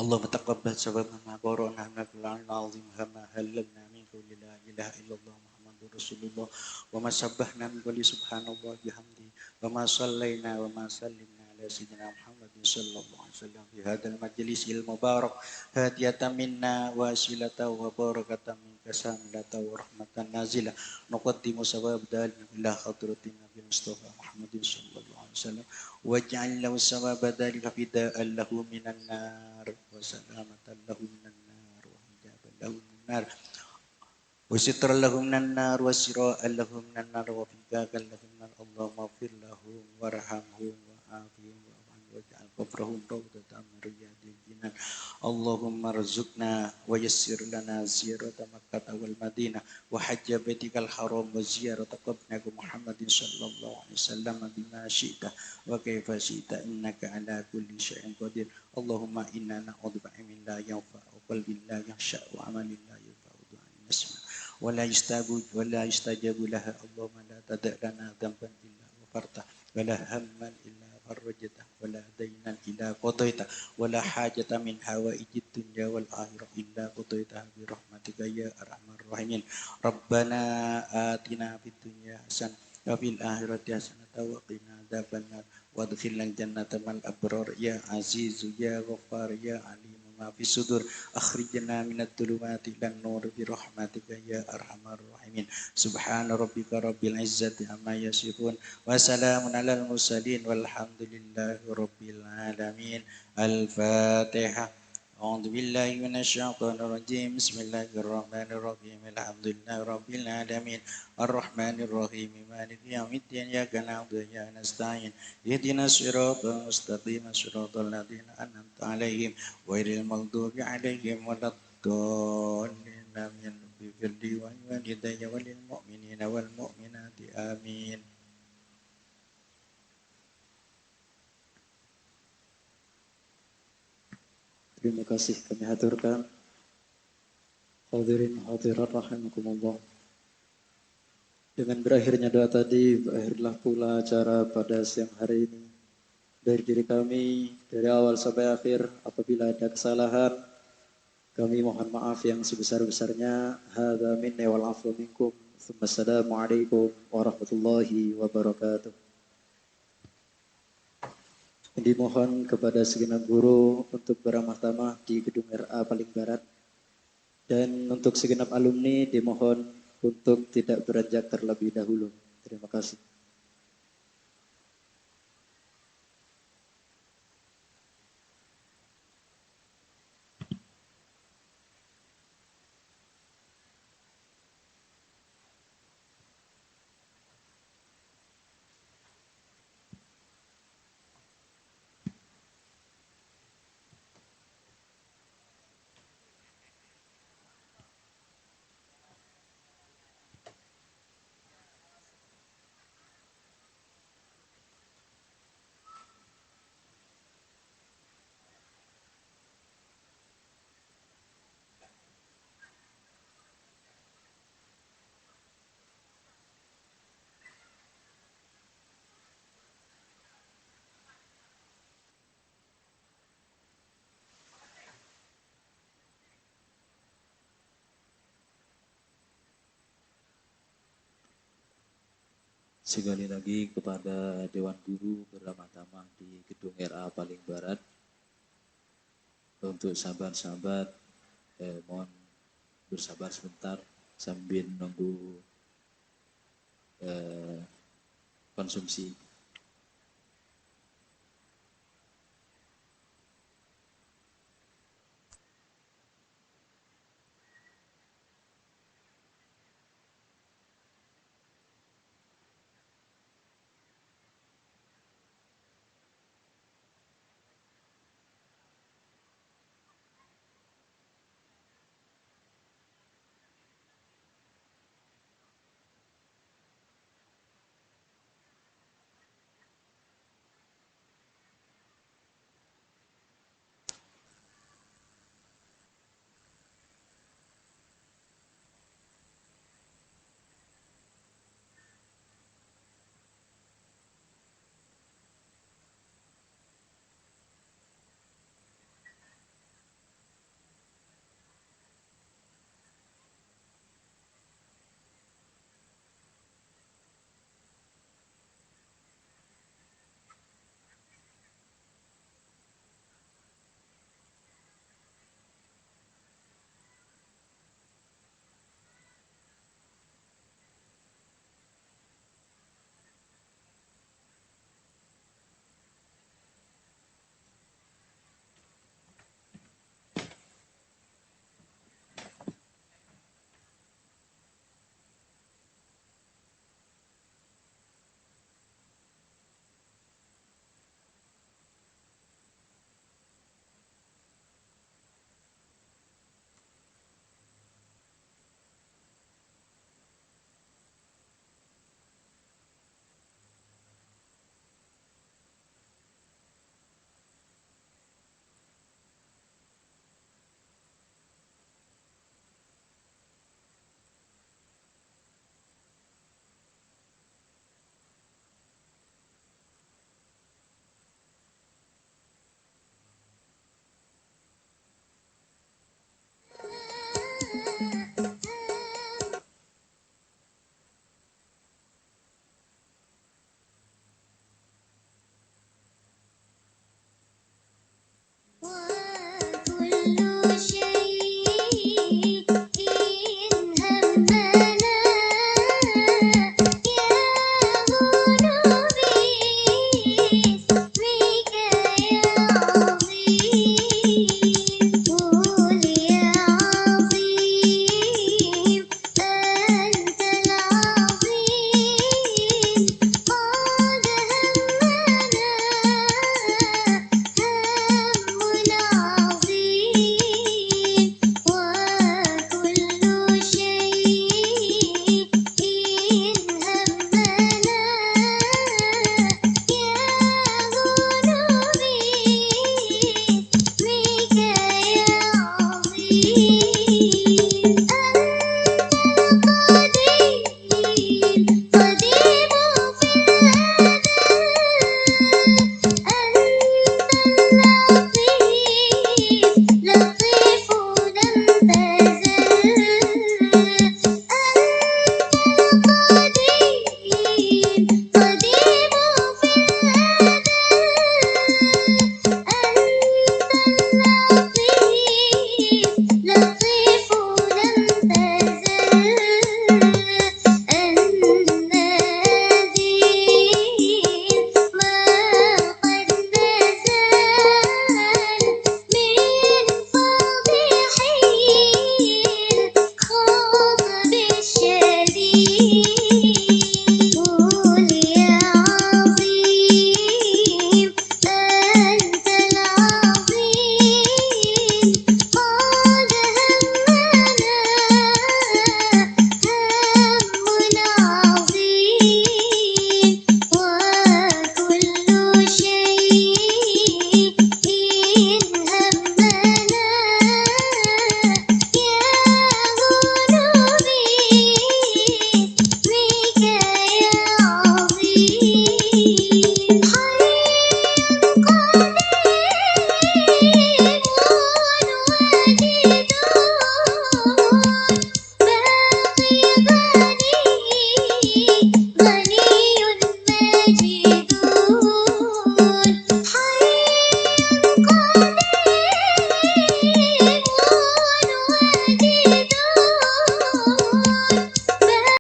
B: اللهم تقبل سبب ما قرأنا من القرآن العظيم ما هللنا من قول لا إله إلا الله محمد رسول الله وما سبحنا من قول سبحان الله بحمده وما صلينا وما سلمنا على سيدنا محمد صلى الله عليه وسلم في هذا المجلس المبارك هدية منا وسيلة وبركة منك ساملة ورحمة نازلة نقدم سبب ذلك إلى حضرة النبي المصطفى محمد صلى الله عليه وسلم واجعل له ثواب ذلك فداء له من النار وسلامة له من النار وحجابا له من النار وسترا له من النار وسراء له من النار وفكاكا له من النار اللهم اغفر له وارحمه وعافه واجعل قبرهم روضة من رياض الجنان اللهم ارزقنا ويسر لنا زيارة مكة والمدينة وحج بيتك الحرام وزيارة قبرك محمد صلى الله عليه وسلم بما شئت وكيف شئت إنك على كل شيء قدير اللهم إنا نعوذ بك من لا ينفع وقلب لا يخشع وعمل لا ينفع ودعاء نسمع ولا يستجاب لها اللهم لا تدع لنا ذنبا إلا غفرته ولا هما إلا فرجته ولا دينا إلا قضيته ولا حاجة من حوائج الدنيا والآخرة إلا قضيتها برحمتك يا أرحم الراحمين ربنا آتنا في الدنيا حسنة وفي الآخرة حسنة وقنا عذاب النار وادخلنا الجنة مع الأبرار يا عزيز يا غفار يا عليم ما في الصدور أخرجنا من الظلمات إلى النور برحمتك يا أرحم الراحمين سبحان ربك رب العزة عما يصفون وسلام على المرسلين والحمد لله رب العالمين الفاتحة أعوذ بالله من الشيطان الرجيم بسم الله الرحمن الرحيم الحمد لله رب العالمين الرحمن الرحيم مالك يوم الدين إياك نعبد وإياك نستعين اهدنا الصراط المستقيم صراط الذين أنعمت عليهم غير المغضوب عليهم ولا الضالين آمين اغفر لي ولوالدي وللمؤمنين والمؤمنات آمين.
A: Terima kasih kami haturkan. Hadirin hadirat rahimakumullah. Dengan berakhirnya doa tadi, berakhirlah pula acara pada siang hari ini. Dari diri kami, dari awal sampai akhir, apabila ada kesalahan, kami mohon maaf yang sebesar-besarnya. Hadza minni wal afwu minkum. Assalamualaikum warahmatullahi wabarakatuh. Dimohon kepada segenap guru untuk beramah tamah di gedung RA paling barat, dan untuk segenap alumni dimohon untuk tidak beranjak terlebih dahulu. Terima kasih.
D: Sekali lagi kepada Dewan Guru beramah tamah di gedung RA paling barat. Untuk sahabat-sahabat mohon bersabar sebentar sambil menunggu konsumsi